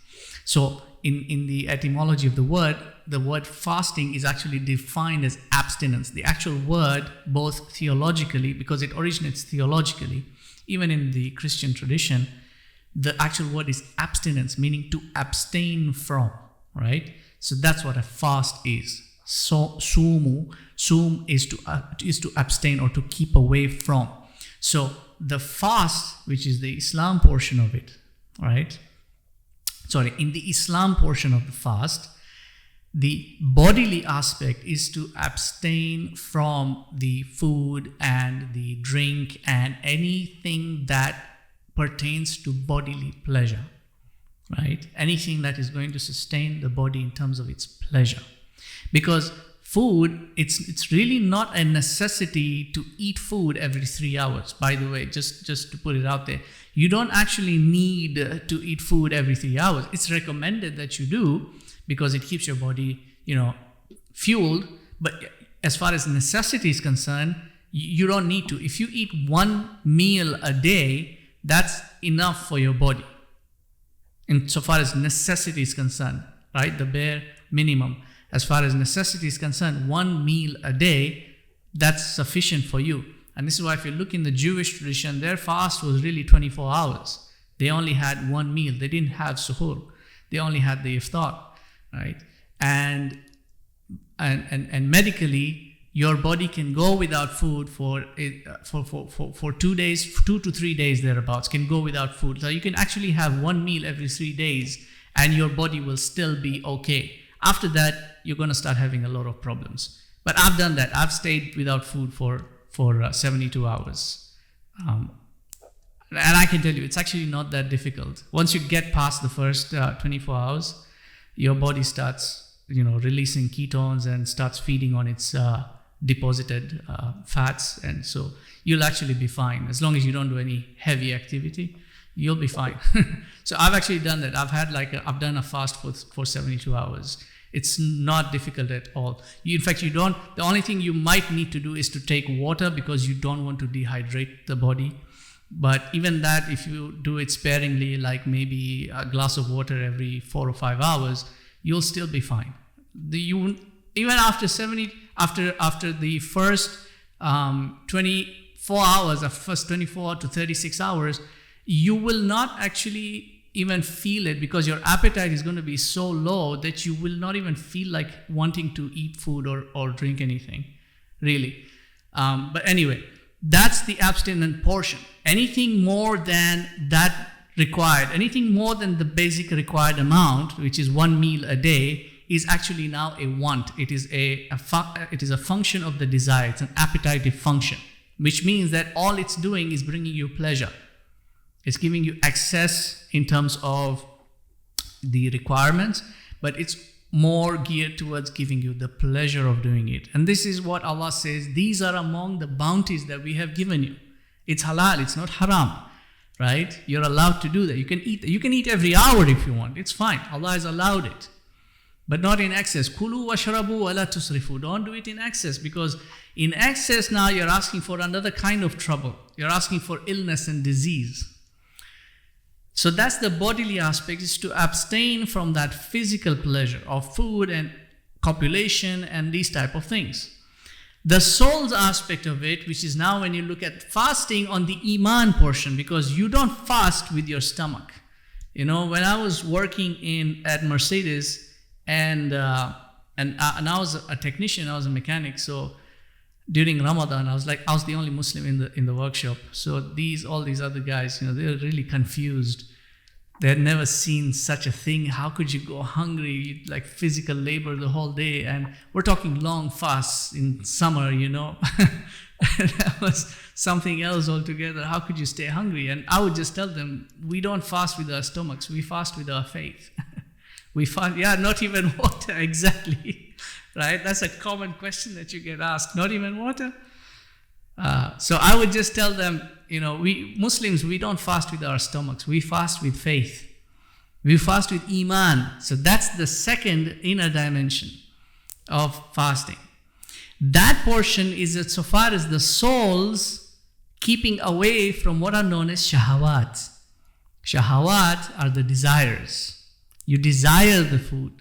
So in the etymology of the word fasting is actually defined as abstinence. The actual word, both theologically, because it originates theologically, even in the Christian tradition, the actual word is abstinence, meaning to abstain from, right? So that's what a fast is. So sum is to abstain or to keep away from. So the fast, which is the Islam portion of it, right? Sorry, in the Islam portion of the fast, the bodily aspect is to abstain from the food and the drink and anything that pertains to bodily pleasure, right? Anything that is going to sustain the body in terms of its pleasure. Because food, it's really not a necessity to eat food every 3 hours. By the way, just to put it out there, you don't actually need to eat food every 3 hours. It's recommended that you do because it keeps your body, fueled. But as far as necessity is concerned, you don't need to. If you eat 1 meal a day, that's enough for your body. And so far as necessity is concerned, right? The bare minimum. As far as necessity is concerned, 1 meal a day, that's sufficient for you. And this is why if you look in the Jewish tradition, their fast was really 24 hours. They only had 1 meal. They didn't have suhoor. They only had the iftar, right? And medically, your body can go without food for 2 days, 2 to 3 days thereabouts, can go without food. So you can actually have 1 meal every 3 days and your body will still be okay. After that, you're going to start having a lot of problems. But I've done that. I've stayed without food for 72 hours. And I can tell you, it's actually not that difficult. Once you get past the first 24 hours, your body starts, releasing ketones and starts feeding on its deposited fats. And so you'll actually be fine. As long as you don't do any heavy activity, you'll be fine. So I've actually done that. I've done a fast for 72 hours. It's not difficult at all. In fact, the only thing you might need to do is to take water because you don't want to dehydrate the body. But even that, if you do it sparingly, like maybe a glass of water every 4 or 5 hours, you'll still be fine. Even after the first 24 hours, the first 24 to 36 hours, you will not actually even feel it because your appetite is going to be so low that you will not even feel like wanting to eat food or drink anything, really. But anyway, that's the abstinent portion. Anything more than that required, anything more than the basic required amount, which is 1 meal a day, is actually now a want. It is a function of the desire. It's an appetitive function, which means that all it's doing is bringing you pleasure. It's giving you access in terms of the requirements, but it's more geared towards giving you the pleasure of doing it. And this is what Allah says, these are among the bounties that we have given you. It's halal, it's not haram, right? You're allowed to do that. You can eat every hour if you want. It's fine. Allah has allowed it, but not in excess. Kulu washrabu wa la tusrifu. Don't do it in excess, because in excess now you're asking for another kind of trouble. You're asking for illness and disease. So that's the bodily aspect, is to abstain from that physical pleasure of food and copulation and these type of things. The soul's aspect of it, which is now when you look at fasting on the iman portion, because you don't fast with your stomach. When I was working at Mercedes and I was a technician, I was a mechanic, so during Ramadan, I was the only Muslim in the workshop. So all these other guys, they're really confused They had never seen such a thing. How could you go hungry, like physical labor the whole day? And we're talking long fasts in summer, That was something else altogether. How could you stay hungry? And I would just tell them, we don't fast with our stomachs. We fast with our faith. We fast, not even water, exactly. Right? That's a common question that you get asked. Not even water? So I would just tell them, we Muslims, we don't fast with our stomachs. We fast with faith. We fast with iman. So that's the second inner dimension of fasting. That portion is so far as the soul's keeping away from what are known as shahawat. Shahawat are the desires. You desire the food.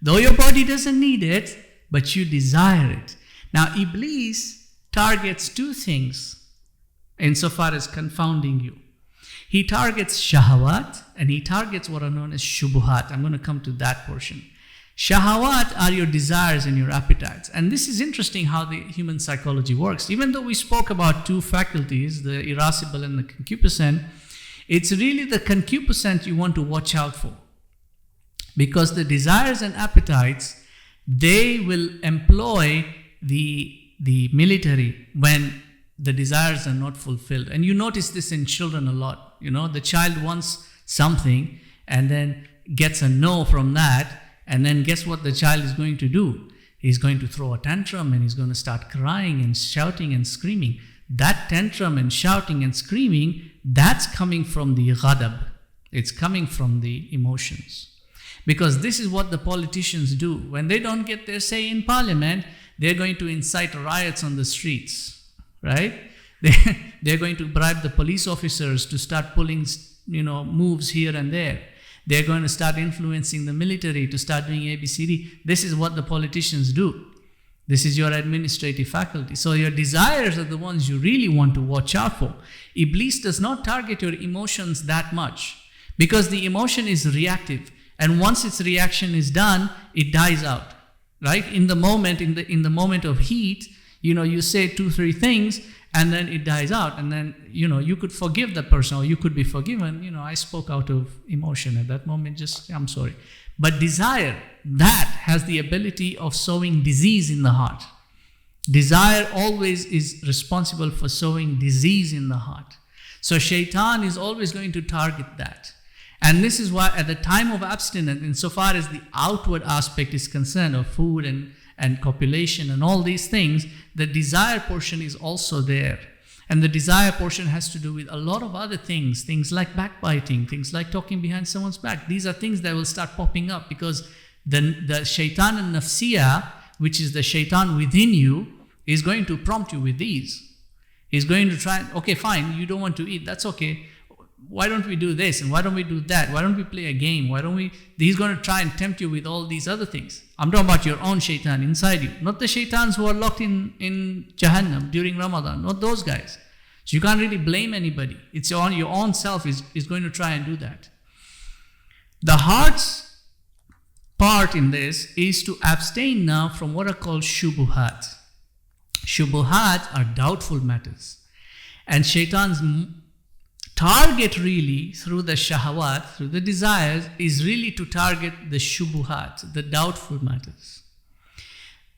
Though your body doesn't need it, but you desire it. Now, Iblis targets two things insofar as confounding you. He targets shahawat and he targets what are known as shubuhat. I'm going to come to that portion. Shahawat are your desires and your appetites. And this is interesting how the human psychology works. Even though we spoke about two faculties, the irascible and the concupiscent, it's really the concupiscent you want to watch out for. Because the desires and appetites, they will employ the military when the desires are not fulfilled. And you notice this in children a lot. The child wants something and then gets a no from that. And then guess what the child is going to do? He's going to throw a tantrum and he's going to start crying and shouting and screaming. That tantrum and shouting and screaming, that's coming from the ghadab. It's coming from the emotions. Because this is what the politicians do. When they don't get their say in parliament, they're going to incite riots on the streets, right? They're going to bribe the police officers to start pulling, moves here and there. They're going to start influencing the military to start doing ABCD. This is what the politicians do. This is your administrative faculty. So your desires are the ones you really want to watch out for. Iblis does not target your emotions that much because the emotion is reactive. And once its reaction is done, it dies out, right? In the moment, in the moment of heat, you say 2-3 things, and then it dies out, and then you could forgive that person, or you could be forgiven. I spoke out of emotion at that moment. I'm sorry. But desire, that has the ability of sowing disease in the heart. Desire always is responsible for sowing disease in the heart. So shaitan is always going to target that. And this is why at the time of abstinence, insofar as the outward aspect is concerned of food and copulation and all these things, the desire portion is also there. And the desire portion has to do with a lot of other things like backbiting, things like talking behind someone's back. These are things that will start popping up because the shaitan and nafsiyah, which is the shaitan within you, is going to prompt you with these. He's going to try, okay, fine, you don't want to eat, that's okay. Why don't we do this? And why don't we do that? Why don't we play a game? He's going to try and tempt you with all these other things. I'm talking about your own shaitan inside you. Not the shaitans who are locked in Jahannam during Ramadan. Not those guys. So you can't really blame anybody. It's your own self is going to try and do that. The heart's part in this is to abstain now from what are called shubuhat. Shubuhat are doubtful matters. And shaitan's target really through the shahawat, through the desires, is really to target the shubuhat, the doubtful matters.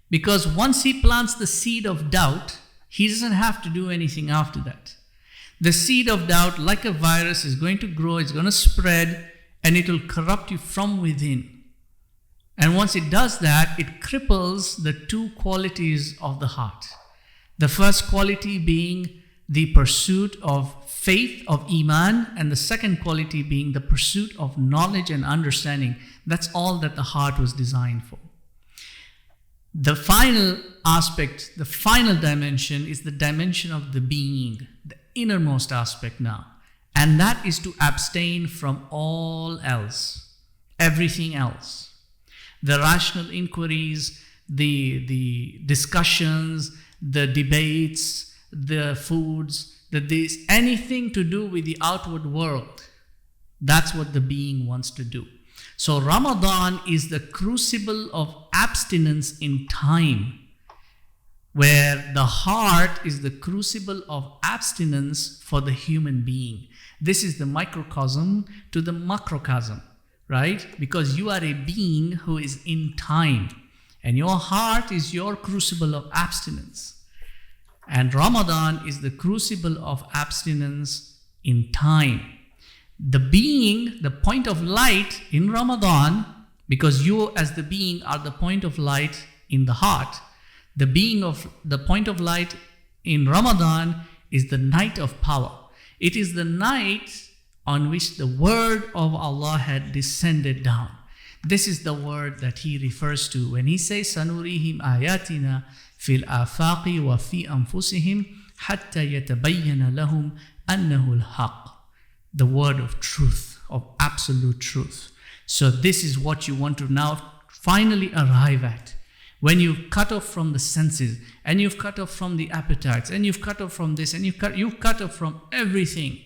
Because once he plants the seed of doubt, he doesn't have to do anything after that. The seed of doubt, like a virus, is going to grow, it's going to spread, and it will corrupt you from within. And once it does that, it cripples the two qualities of the heart. The first quality being the pursuit of faith, of iman, and the second quality being the pursuit of knowledge and understanding. That's all that the heart was designed for. The final aspect, the final dimension is the dimension of the being, the innermost aspect now. And that is to abstain from all else, everything else. The rational inquiries, the discussions, the debates, the foods, anything to do with the outward world. That's what the being wants to do. So Ramadan is the crucible of abstinence in time. where the heart is the crucible of abstinence for the human being. This is the microcosm to the macrocosm, right? Because you are a being who is in time, and your heart is your crucible of abstinence. And Ramadan is the crucible of abstinence in time. The being, the point of light in Ramadan, because you as the being are the point of light in the heart, the being of the point of light in Ramadan is the night of power. It is the night on which the word of Allah had descended down. This is the word that he refers to when he says, "Sanurihim ayatina fil afaqi wa fi anfusihim hatta yatabayyana lahum annahu al-haq." The word of truth, of absolute truth. So this is what you want to now finally arrive at. When you've cut off from the senses, and you've cut off from the appetites, and you've cut off from this, and you've cut off from everything.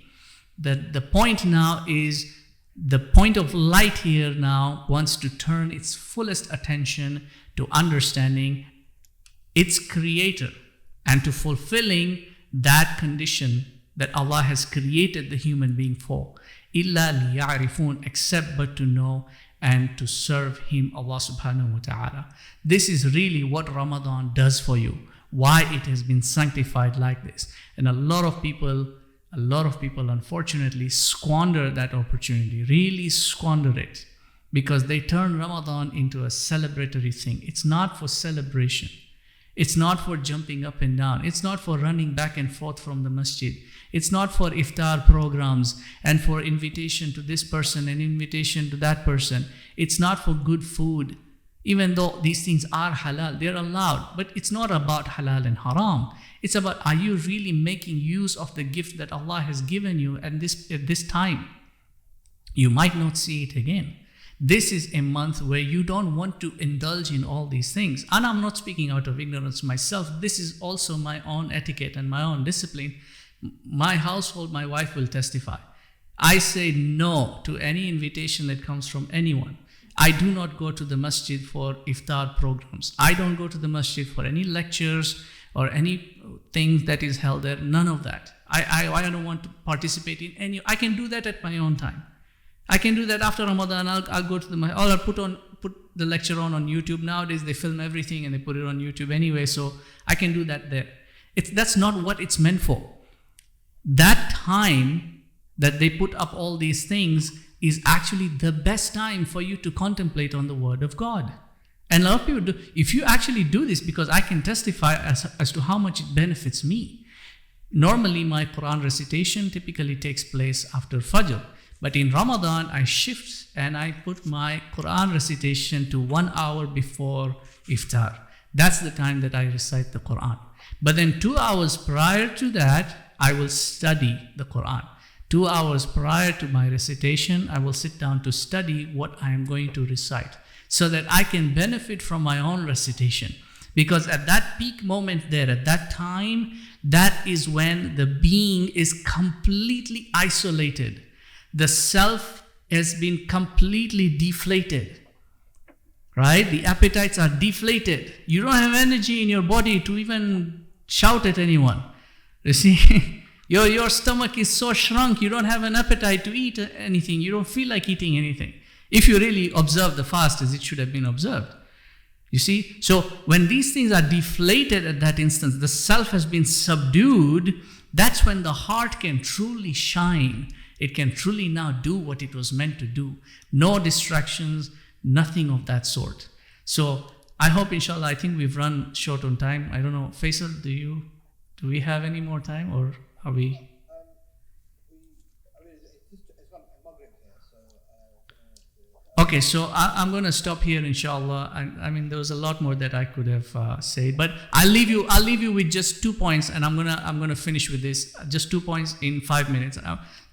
The point now is, the point of light here now wants to turn its fullest attention to understanding its creator and to fulfilling that condition that Allah has created the human being for. Illa liya'rifun, except but to know and to serve Him, Allah subhanahu wa ta'ala. This is really what Ramadan does for you, why it has been sanctified like this. And a lot of people unfortunately squander that opportunity, really squander it, because they turn Ramadan into a celebratory thing. It's not for celebration. It's not for jumping up and down. It's not for running back and forth from the masjid. It's not for iftar programs and for invitation to this person and invitation to that person. It's not for good food. Even though these things are halal, they're allowed. But it's not about halal and haram. It's about, are you really making use of the gift that Allah has given you at this time? You might not see it again. This is a month where you don't want to indulge in all these things. And I'm not speaking out of ignorance myself. This is also my own etiquette and my own discipline. My household, my wife will testify. I say no to any invitation that comes from anyone. I do not go to the masjid for iftar programs. I don't go to the masjid for any lectures or anything that is held there. None of that. I don't want to participate in any. I can do that at my own time. I can do that after Ramadan. I'll go to or I'll put the lecture on YouTube. Nowadays they film everything and they put it on YouTube anyway, so I can do that there. That's not what it's meant for. That time that they put up all these things is actually the best time for you to contemplate on the Word of God. And a lot of people do. If you actually do this, because I can testify as to how much it benefits me. Normally my Quran recitation typically takes place after Fajr. But in Ramadan, I shift and I put my Quran recitation to 1 hour before iftar. That's the time that I recite the Quran. But then 2 hours prior to that, I will study the Quran. 2 hours prior to my recitation, I will sit down to study what I am going to recite, so that I can benefit from my own recitation. Because at that peak moment there, at that time, that is when the being is completely isolated. The self has been completely deflated, right? The appetites are deflated. You don't have energy in your body to even shout at anyone. You see, your stomach is so shrunk, you don't have an appetite to eat anything. You don't feel like eating anything. If you really observe the fast as it should have been observed. You see, so when these things are deflated at that instance, the self has been subdued, that's when the heart can truly shine. It can truly now do what it was meant to do. No distractions, nothing of that sort. So I hope, inshallah, I think we've run short on time. I don't know, Faisal, do we have any more time, or are we? Okay, so I'm going to stop here, inshallah. I mean, there was a lot more that I could have said, but I'll leave you with just 2 points, and I'm gonna finish with this. Just 2 points in 5 minutes.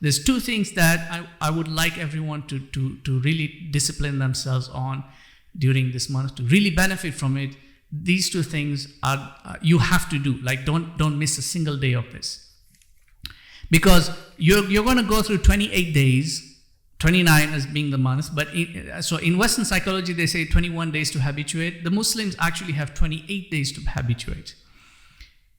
There's 2 things that I would like everyone to really discipline themselves on during this month, to really benefit from it. These 2 things are you have to do. Like, don't miss a single day of this, because you're going to go through 28 days. 29 as being the month, but so in Western psychology they say 21 days to habituate. The Muslims actually have 28 days to habituate.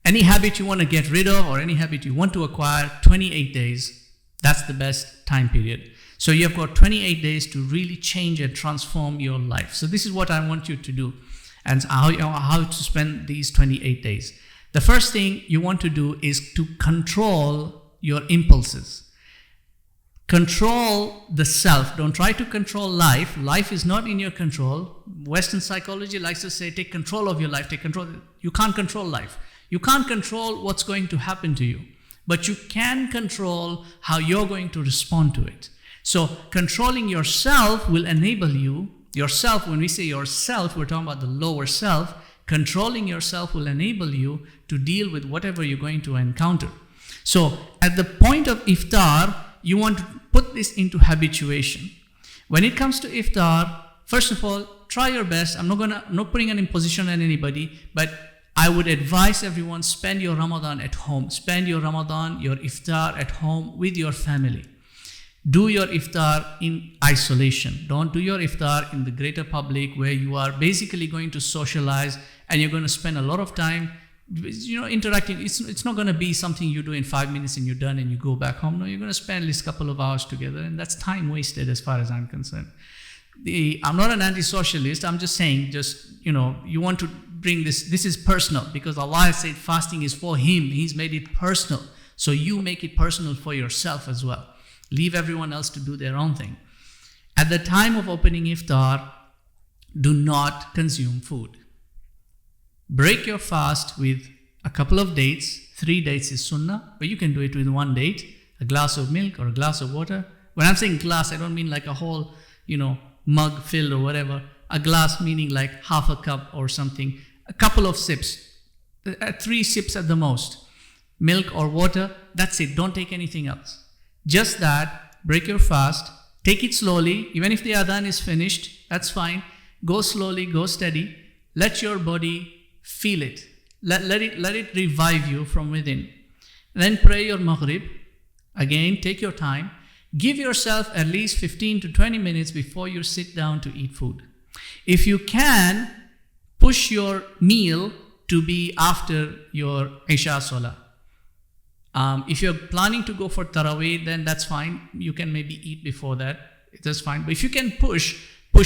Any habit you want to get rid of or any habit you want to acquire, 28 days, that's the best time period. So you've got 28 days to really change and transform your life. So this is what I want you to do and how to spend these 28 days. The first thing you want to do is to control your impulses. Control the self. Don't try to control life. Life is not in your control. Western psychology likes to say, take control of your life. Take control. You can't control life. You can't control what's going to happen to you, but you can control how you're going to respond to it. So controlling yourself will enable you, yourself, when we say yourself, we're talking about the lower self. Controlling yourself will enable you to deal with whatever you're going to encounter. So at the point of iftar, you want to put this into habituation. When it comes to iftar, first of all, try your best. I'm not putting an imposition on anybody, but I would advise everyone, spend your Ramadan at home. Spend your Ramadan, your iftar at home with your family. Do your iftar in isolation. Don't do your iftar in the greater public where you are basically going to socialize and you're going to spend a lot of time interacting. It's not going to be something you do in 5 minutes and you're done and you go back home. No, you're going to spend at least a couple of hours together, and that's time wasted as far as I'm concerned. I'm not an anti-socialist. I'm just saying, you want to bring this is personal because Allah said fasting is for Him. He's made it personal. So you make it personal for yourself as well. Leave everyone else to do their own thing. At the time of opening iftar, do not consume food. Break your fast with a couple of dates. 3 dates is sunnah, but you can do it with 1 date, a glass of milk or a glass of water. When I'm saying glass, I don't mean like a whole, mug filled or whatever. A glass meaning like half a cup or something. A couple of sips, 3 sips at the most. Milk or water, that's it. Don't take anything else. Just that, break your fast, take it slowly. Even if the adhan is finished, that's fine. Go slowly, go steady. Let your body feel it. Let it revive you from within. Then pray your maghrib. Again, take your time. Give yourself at least 15 to 20 minutes before you sit down to eat food. If you can, push your meal to be after your Isha Salah. If you're planning to go for Taraweeh, then that's fine. You can maybe eat before that. That's fine. But if you can push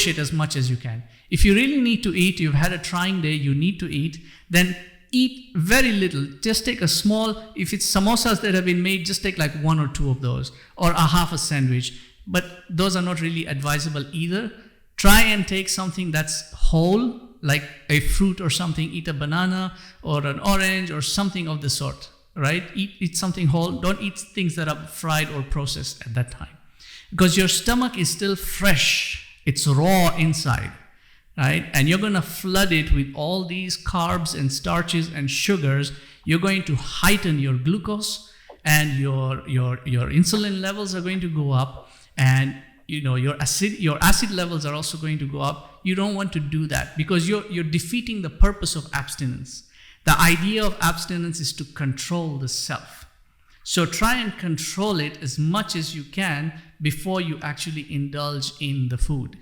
it as much as you can. If you really need to eat, you've had a trying day, you need to eat, then eat very little. Just take a small, if it's samosas that have been made, just take like 1 or 2 of those, or a half a sandwich. But those are not really advisable either. Try and take something that's whole, like a fruit or something. Eat a banana or an orange or something of the sort, right? Eat something whole. Don't eat things that are fried or processed at that time. Because your stomach is still fresh. It's raw inside, right? And you're going to flood it with all these carbs and starches and sugars. You're going to heighten your glucose, and your insulin levels are going to go up, and your acid levels are also going to go up. You don't want to do that because you're defeating the purpose of abstinence. The idea of abstinence is to control the self. So try and control it as much as you can before you actually indulge in the food.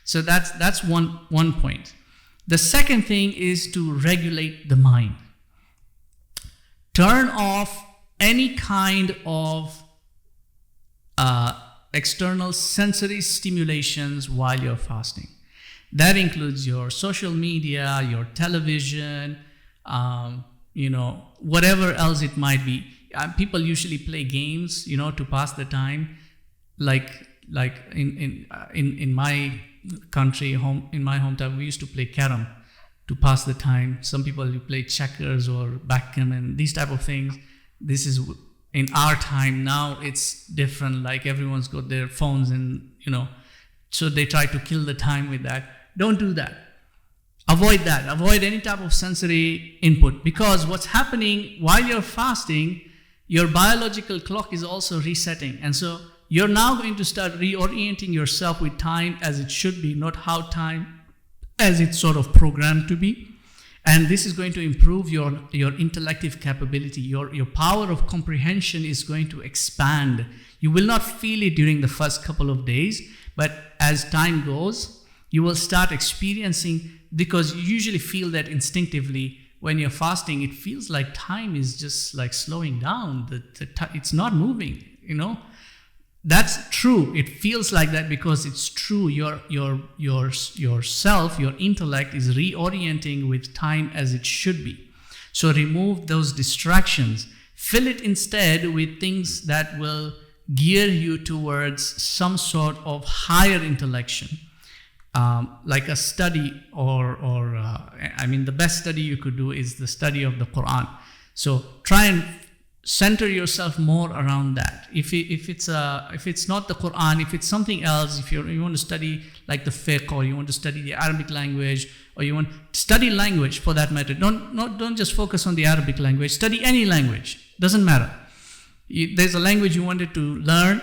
So that's one point. The second thing is to regulate the mind. Turn off any kind of external sensory stimulations while you're fasting. That includes your social media, your television, whatever else it might be. People usually play games, to pass the time. Like in my country, in my hometown, we used to play carom to pass the time. Some people play checkers or backgammon, these type of things. This is in our time. Now it's different. Like everyone's got their phones and so they try to kill the time with that. Don't do that. Avoid that. Avoid any type of sensory input, because what's happening while you're fasting, your biological clock is also resetting. And so you're now going to start reorienting yourself with time as it should be, not how time as it's sort of programmed to be. And this is going to improve your intellective capability. Your power of comprehension is going to expand. You will not feel it during the first couple of days, but as time goes, you will start experiencing, because you usually feel that instinctively when you're fasting, it feels like time is just like slowing down. It's not moving, That's true. It feels like that because it's true. Yourself, your intellect is reorienting with time as it should be. So remove those distractions. Fill it instead with things that will gear you towards some sort of higher intellection, like a study the best study you could do is the study of the Quran. So try and center yourself more around that. If it's not the Quran, if it's something else, if you want to study like the fiqh, or you want to study the Arabic language, or you want to study language for that matter, don't just focus on the Arabic language. Study any language, doesn't matter. There's a language you wanted to learn,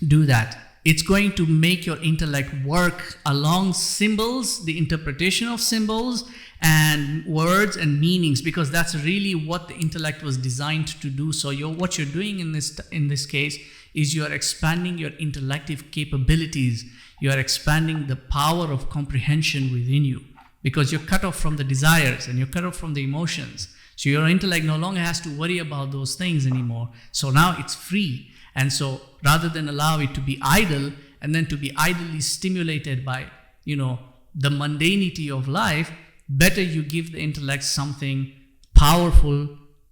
do that. It's going to make your intellect work along symbols, the interpretation of symbols and words and meanings, because that's really what the intellect was designed to do. So what you're doing in this case is you're expanding your intellective capabilities. You're expanding the power of comprehension within you, because you're cut off from the desires and you're cut off from the emotions. So your intellect no longer has to worry about those things anymore. So now it's free. And so rather than allow it to be idle and then to be idly stimulated by, the mundanity of life, better you give the intellect something powerful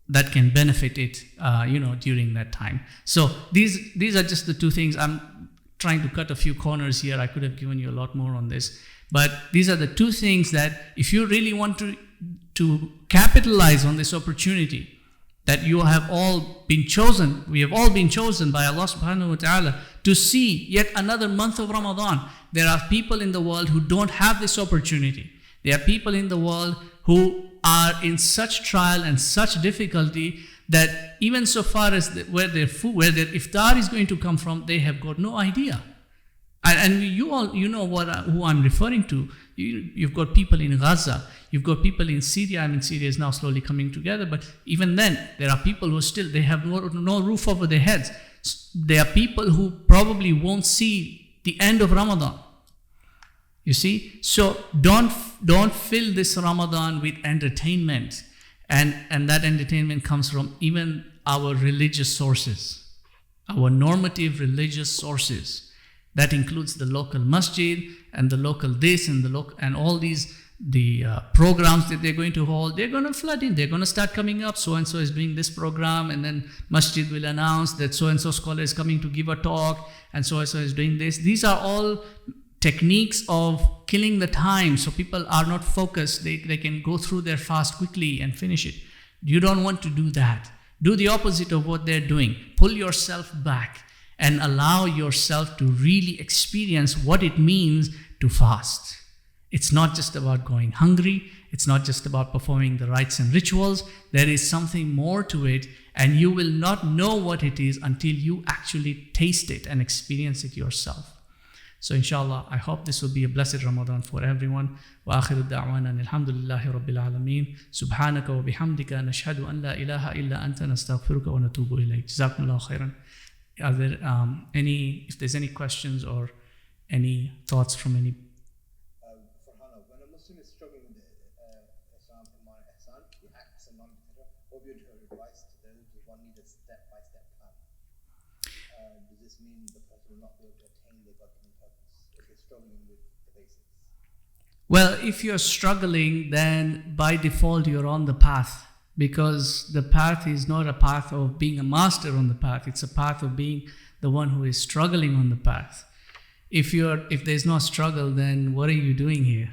that can benefit it, during that time. So these are just the two things. I'm trying to cut a few corners here. I could have given you a lot more on this. But these are the two things that if you really want to capitalize on this opportunity, that you have all been chosen, we have all been chosen by Allah subhanahu wa ta'ala to see yet another month of Ramadan. There are people in the world who don't have this opportunity. There are people in the world who are in such trial and such difficulty that even so far as where their iftar is going to come from, they have got no idea. And you all, who I'm referring to. You've got people in Gaza, you've got people in Syria. Syria is now slowly coming together, but even then, there are people who they have no roof over their heads. There are people who probably won't see the end of Ramadan. You see? So don't fill this Ramadan with entertainment. And that entertainment comes from even our religious sources, our normative religious sources. That includes the local masjid and the local this and and all these programs that they're going to hold. They're going to flood in. They're going to start coming up. So and so is doing this program, and then masjid will announce that so and so scholar is coming to give a talk, and so is doing this. These are all techniques of killing the time, so people are not focused. They can go through their fast quickly and finish it. You don't want to do that. Do the opposite of what they're doing. Pull yourself back and allow yourself to really experience what it means to fast. It's not just about going hungry. It's not just about performing the rites and rituals. There is something more to it, and you will not know what it is until you actually taste it and experience it yourself. So inshallah, I hope this will be a blessed Ramadan for everyone. Wa akhiru da'wana alhamdulillahi rabbil alameen. Subhanaka wa bihamdika nashhadu an la ilaha illa anta nastaghfiruka wa natubu ilayk. Jazakumullahu khairan. Are there if there's any questions or any thoughts from any? Farhana, when a Muslim is struggling with Islam, Iman, Ihsan, the acts and non-material, what would your advice to those who want need a step-by-step plan? Does this mean the person will not be able to attain their God-given purpose if they're struggling with the basics? Well, if you're struggling, then by default you're on the path. Because the path is not a path of being a master on the path. It's a path of being the one who is struggling on the path. If there's no struggle, then what are you doing here?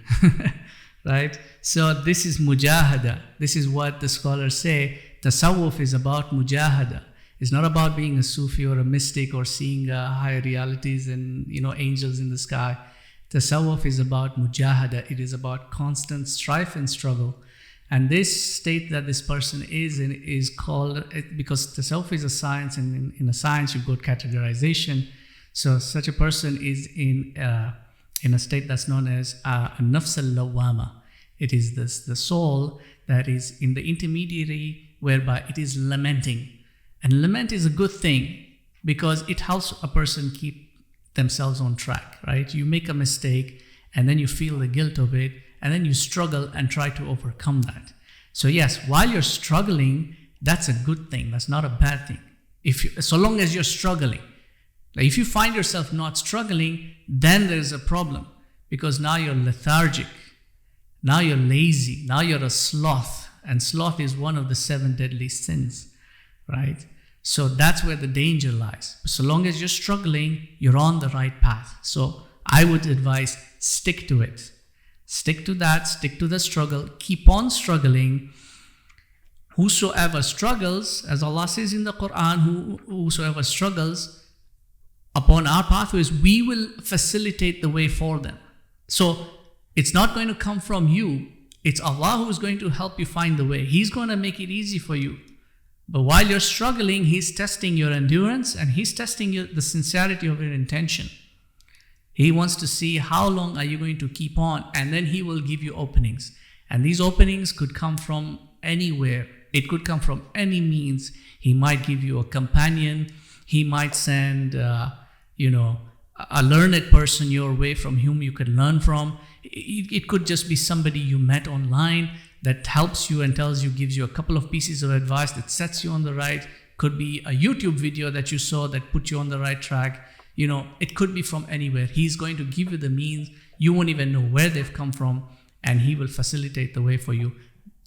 Right? So this is mujahada. This is what the scholars say. Tasawwuf is about mujahada. It's not about being a Sufi or a mystic or seeing higher realities and angels in the sky. Tasawwuf is about mujahada. It is about constant strife and struggle. And this state that this person is in is called, because Tasawwuf is a science, and in a science you've got categorization. So such a person is in a state that's known as a nafs al-lawwama. It is the soul that is in the intermediary whereby it is lamenting. And lament is a good thing because it helps a person keep themselves on track, right? You make a mistake and then you feel the guilt of it, and then you struggle and try to overcome that. So yes, while you're struggling, that's a good thing. That's not a bad thing. So long as you're struggling. Like if you find yourself not struggling, then there's a problem, because now you're lethargic. Now you're lazy. Now you're a sloth. And sloth is one of the 7 deadly sins, right? So that's where the danger lies. So long as you're struggling, you're on the right path. So I would advise, stick to it. Stick to that, stick to the struggle, keep on struggling. Whosoever struggles, as Allah says in the Quran, whosoever struggles upon our pathways, we will facilitate the way for them. So it's not going to come from you. It's Allah who is going to help you find the way. He's going to make it easy for you. But while you're struggling, He's testing your endurance and He's testing the sincerity of your intention. He wants to see how long are you going to keep on, and then He will give you openings. And these openings could come from anywhere. It could come from any means. He might give you a companion. He might send, a learned person your way from whom you could learn from. It could just be somebody you met online that helps you and gives you a couple of pieces of advice that sets you on the right. Could be a YouTube video that you saw that put you on the right track. It could be from anywhere. He's going to give you the means. You won't even know where they've come from, and He will facilitate the way for you.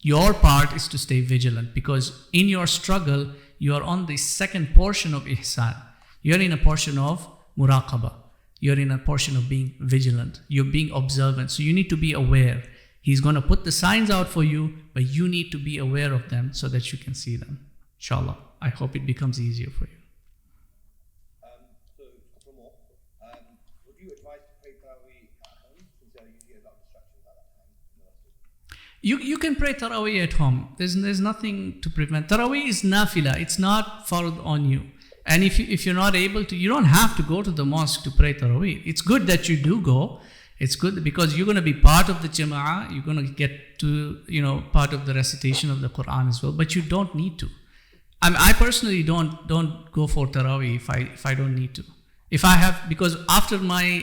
Your part is to stay vigilant, because in your struggle, you are on the second portion of ihsan. You're in a portion of muraqabah. You're in a portion of being vigilant. You're being observant. So you need to be aware. He's going to put the signs out for you, but you need to be aware of them so that you can see them. Inshallah. I hope it becomes easier for you. So, a couple more. Would you advise to pray Tarawih at home, since you get a lot of distractions at that time? You can pray Tarawih at home. There's nothing to prevent. Tarawih is nafila. It's not fard on you. And if you're not able to, you don't have to go to the mosque to pray Tarawih. It's good that you do go. It's good because you're going to be part of the Jama'ah. You're going to get to, part of the recitation of the Quran as well. But you don't need to. I personally don't go for Tarawih if I don't need to. If I have, because after my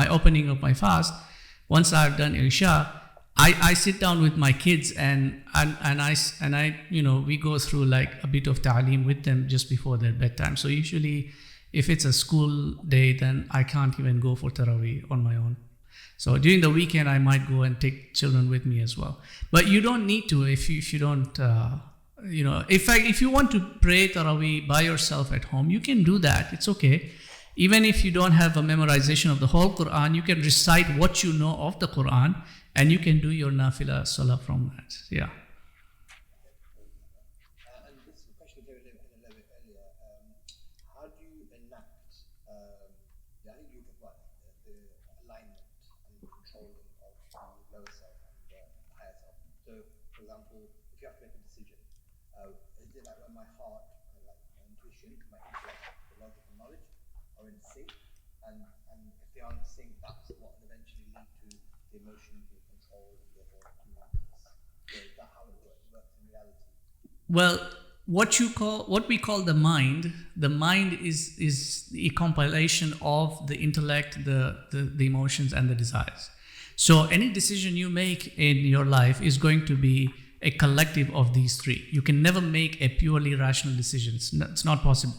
opening of my fast, once I've done Isha, I sit down with my kids and we go through like a bit of ta'aleem with them just before their bedtime. So usually, if it's a school day, then I can't even go for Tarawih on my own. So during the weekend, I might go and take children with me as well. But you don't need to if you don't. If you want to pray Tarawih by yourself at home, you can do that. It's okay. Even if you don't have a memorization of the whole Quran, you can recite what you know of the Quran, and you can do your nafila salah from that. Yeah. And this question came in a little bit earlier. How do you enact, I think you talked about the alignment and controlling of the lower self and the higher self. So, for example, if you have to make a decision, is it like when my heart, like my intuition, my intellect, the logic and knowledge are in sync, and if they are in sync, that's what will eventually lead to the emotion being controlled and therefore So is that how it works in reality? Well, what we call the mind is the compilation of the intellect, the emotions and the desires. So any decision you make in your life is going to be a collective of these three. You can never make a purely rational decision. It's not possible.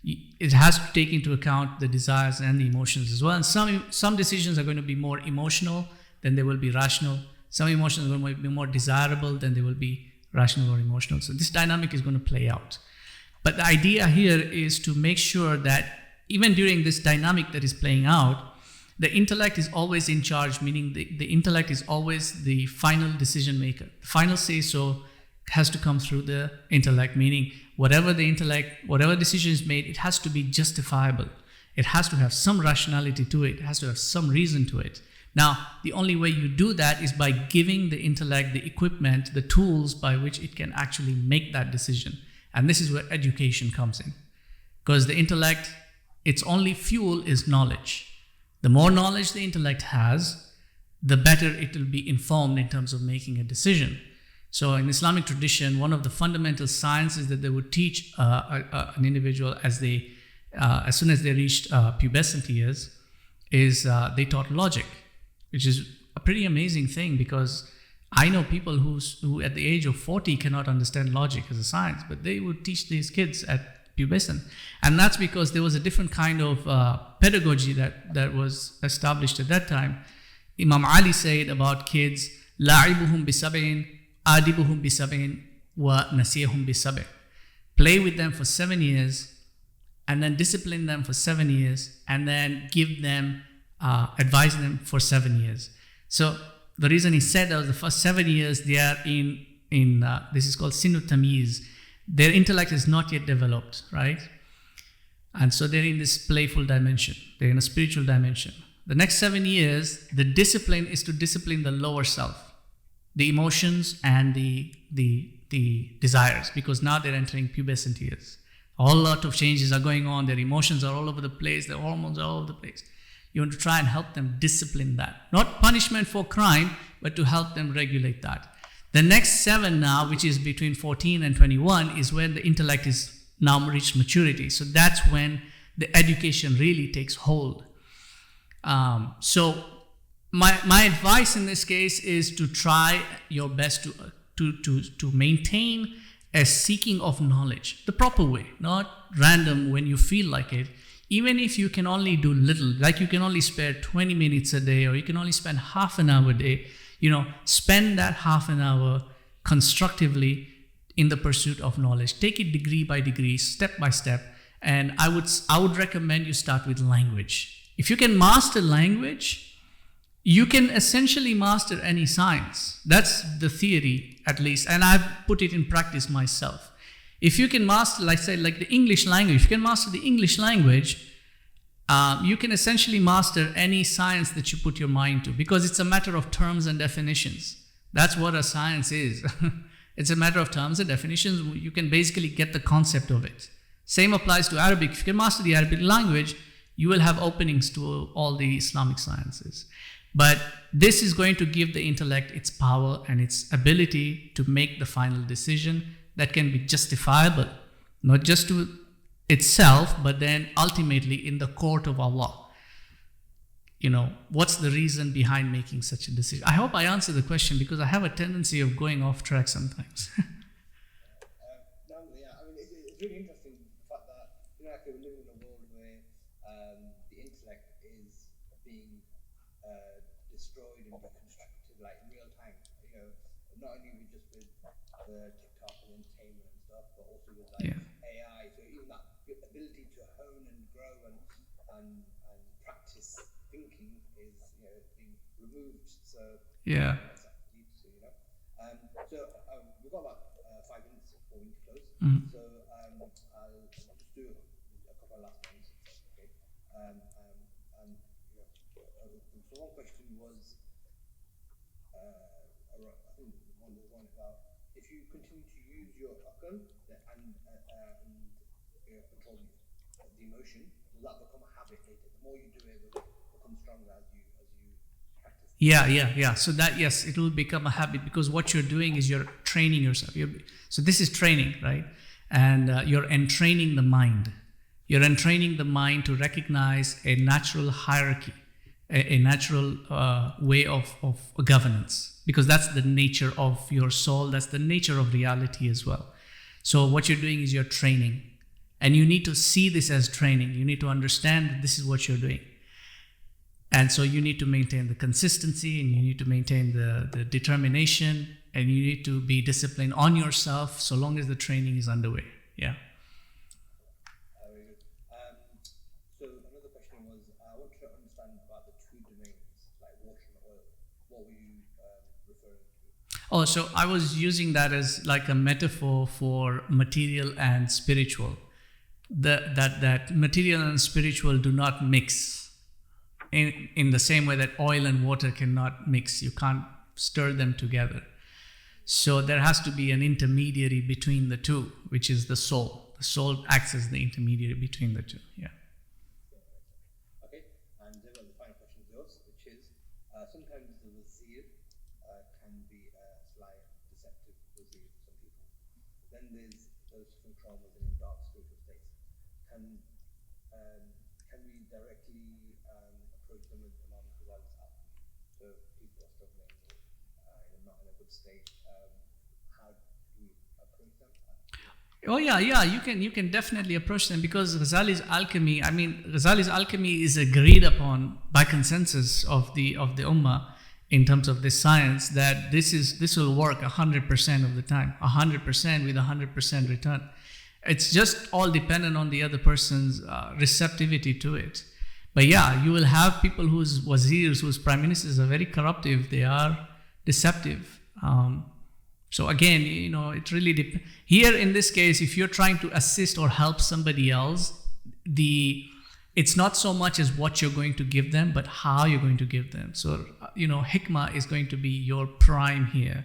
It has to take into account the desires and the emotions as well. And some decisions are going to be more emotional than they will be rational. Some emotions are going to be more desirable than they will be rational or emotional. So this dynamic is going to play out. But the idea here is to make sure that even during this dynamic that is playing out, the intellect is always in charge, meaning the intellect is always the final decision maker. The final say-so has to come through the intellect, meaning whatever decision is made, it has to be justifiable. It has to have some rationality to it. It has to have some reason to it. Now, the only way you do that is by giving the intellect the equipment, the tools by which it can actually make that decision. And this is where education comes in. Because the intellect, its only fuel is knowledge. The more knowledge the intellect has, the better it will be informed in terms of making a decision. So in Islamic tradition, one of the fundamental sciences that they would teach an individual as soon as they reached pubescent years is they taught logic, which is a pretty amazing thing because I know people who at the age of 40 cannot understand logic as a science, but they would teach these kids at pubescent. And that's because there was a different kind of pedagogy that was established at that time. Imam Ali said about kids, لَعِبُهُمْ بِسَبْعٍ آدِبُهُمْ بِسَبْعٍ وَنَسِيهُمْ بِسَبْعٍ. Play with them for 7 years, and then discipline them for 7 years, and then give them, advise them for 7 years. So the reason he said that was the first 7 years they are in this is called sinu tamyiz. Their intellect is not yet developed, right? And so they're in this playful dimension. They're in a spiritual dimension. The next 7 years, the discipline is to discipline the lower self, the emotions and the desires, because now they're entering pubescent years. A whole lot of changes are going on. Their emotions are all over the place. Their hormones are all over the place. You want to try and help them discipline that. Not punishment for crime, but to help them regulate that. The next 7 now, which is between 14 and 21, is when the intellect is now reached maturity. So that's when the education really takes hold. So my advice in this case is to try your best to maintain a seeking of knowledge, the proper way, not random when you feel like it. Even if you can only do little, like you can only spare 20 minutes a day, or you can only spend half an hour a day, spend that half an hour constructively in the pursuit of knowledge. Take it degree by degree, step by step. And I would recommend you start with language. If you can master language, you can essentially master any science. That's the theory, at least. And I've put it in practice myself. If you can master, like the English language, if you can master the English language, you can essentially master any science that you put your mind to, because it's a matter of terms and definitions. That's what a science is. It's a matter of terms and definitions. You can basically get the concept of it. Same applies to Arabic. If you can master the Arabic language, you will have openings to all the Islamic sciences. But this is going to give the intellect its power and its ability to make the final decision that can be justifiable, not just to itself, but then ultimately in the court of Allah. What's the reason behind making such a decision? I hope I answered the question, because I have a tendency of going off track sometimes. It's really interesting the fact that we're living in a world where the intellect is being destroyed and reconstructed like in real time. Not only just with the TikTok and entertainment and stuff, but also with AI. So even that ability to hone and grow and practice thinking is being removed. So yeah. We've got about 5 minutes before we need to close. Mm-hmm. So I'll just do a couple of last ones. Okay. So one question was, I think one about if you continue to use your akal and control the emotion, will that become a habit later? The more you do it, will it become stronger as you practice? Yeah. So that, yes, it will become a habit, because what you're doing is you're training yourself. So this is training, right? And you're entraining the mind. You're entraining the mind to recognize a natural hierarchy, a natural way of governance, because that's the nature of your soul. That's the nature of reality as well. So what you're doing is you're training, and you need to see this as training. You need to understand that this is what you're doing. And so you need to maintain the consistency, and you need to maintain the determination, and you need to be disciplined on yourself so long as the training is underway. Yeah. Very good. So another question was, I want to understand about the two domains, like water and oil. What were you referring to? Oh, so I was using that as like a metaphor for material and spiritual. That material and spiritual do not mix. In the same way that oil and water cannot mix. You can't stir them together. So there has to be an intermediary between the two, which is the soul. The soul acts as the intermediary between the two. Yeah. Okay. And the final question is yours, which is, sometimes the wazir can be a sly, deceptive wazir for some people. Then there's those from traumas and in dark spiritual states. Can we directly approach them with Imam Ghazali's app? So people are struggling in a not in a good state, how do we approach them? Oh yeah, you can definitely approach them, because Ghazali's alchemy is agreed upon by consensus of the ummah in terms of this science, that this will work 100% of the time, 100% with 100% return. It's just all dependent on the other person's receptivity to it. But yeah, you will have people whose wazirs, whose prime ministers are very corruptive. They are deceptive. So again, it really depends. Here in this case, if you're trying to assist or help somebody else, it's not so much as what you're going to give them, but how you're going to give them. So, hikmah is going to be your prime here,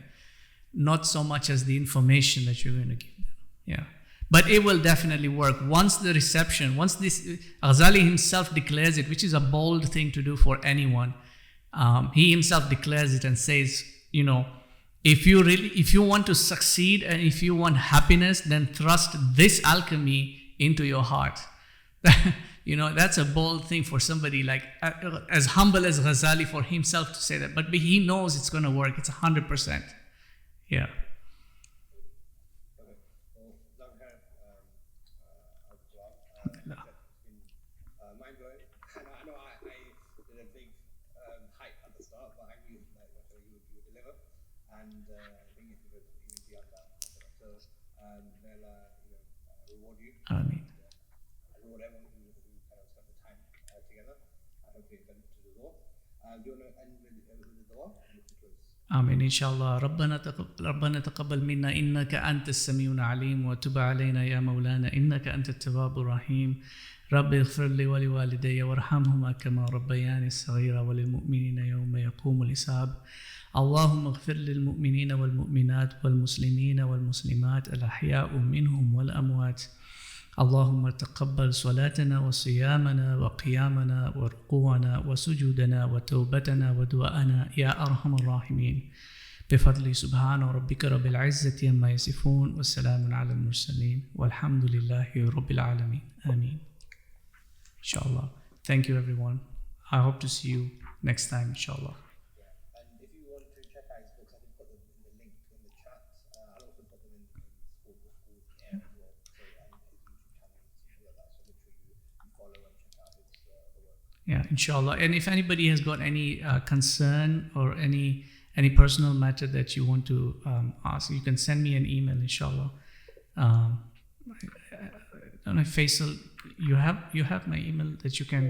not so much as the information that you're going to give them. Yeah. But it will definitely work. Once this Ghazali himself declares it, which is a bold thing to do for anyone. He himself declares it and says, if you want to succeed and if you want happiness, then thrust this alchemy into your heart. That's a bold thing for somebody like as humble as Ghazali, for himself to say that. But he knows it's going to work. It's 100%. Yeah. Mind-blowing. I know I did a big hype at the start, but I knew that you would deliver, and I think it would even beyond that. So they'll reward you. Ameen. Reward everyone who kind of spent the time together. I hope you can to the law. Do you want to end with the law? آمين إن شاء الله. ربنا تقبل منا إنك أنت السميع العليم، وتب علينا يا مولانا إنك أنت التواب الرحيم. رب اغفر لي ولوالدي وارحمهما كما ربياني صغيرا، وللمؤمنين يوم يقوم الحساب. اللهم اغفر للمؤمنين والمؤمنات والمسلمين والمسلمات الأحياء منهم والأموات. اللهم تقبل صلاتنا وصيامنا وقيامنا وركوعنا وسجودنا وتوبتنا ودعاءنا يا أرحم الراحمين. بفضل سبحان ربك رب العزة عما يصفون، والسلام على المرسلين، والحمد لله رب العالمين. آمين. Inshallah. Thank you, everyone. I hope to see you next time, inshallah. Yeah. And if you want to check out his books, I can put them in the link in the chat. I'll also put them in school as well. So, and his YouTube channel, something like that. So make sure you follow and check out his the work. Yeah, inshallah. And if anybody has got any concern or any personal matter that you want to ask, you can send me an email, inshallah. I don't know, Faisal, you have my email that you can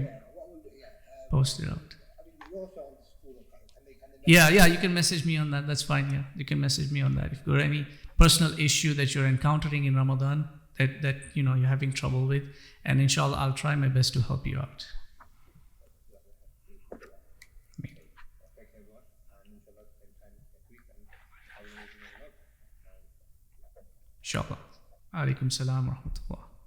post it out. I mean, you're also on the school. Can they Yeah, you can message me on that. That's fine. Yeah, you can message me on that. If there are any personal issue that you're encountering in Ramadan that you're having trouble with, and inshallah, I'll try my best to help you out. Thanks everyone. And inshallah, same time next week. And have an amazing night. Inshallah. Alaikum salam wa rahmatullah.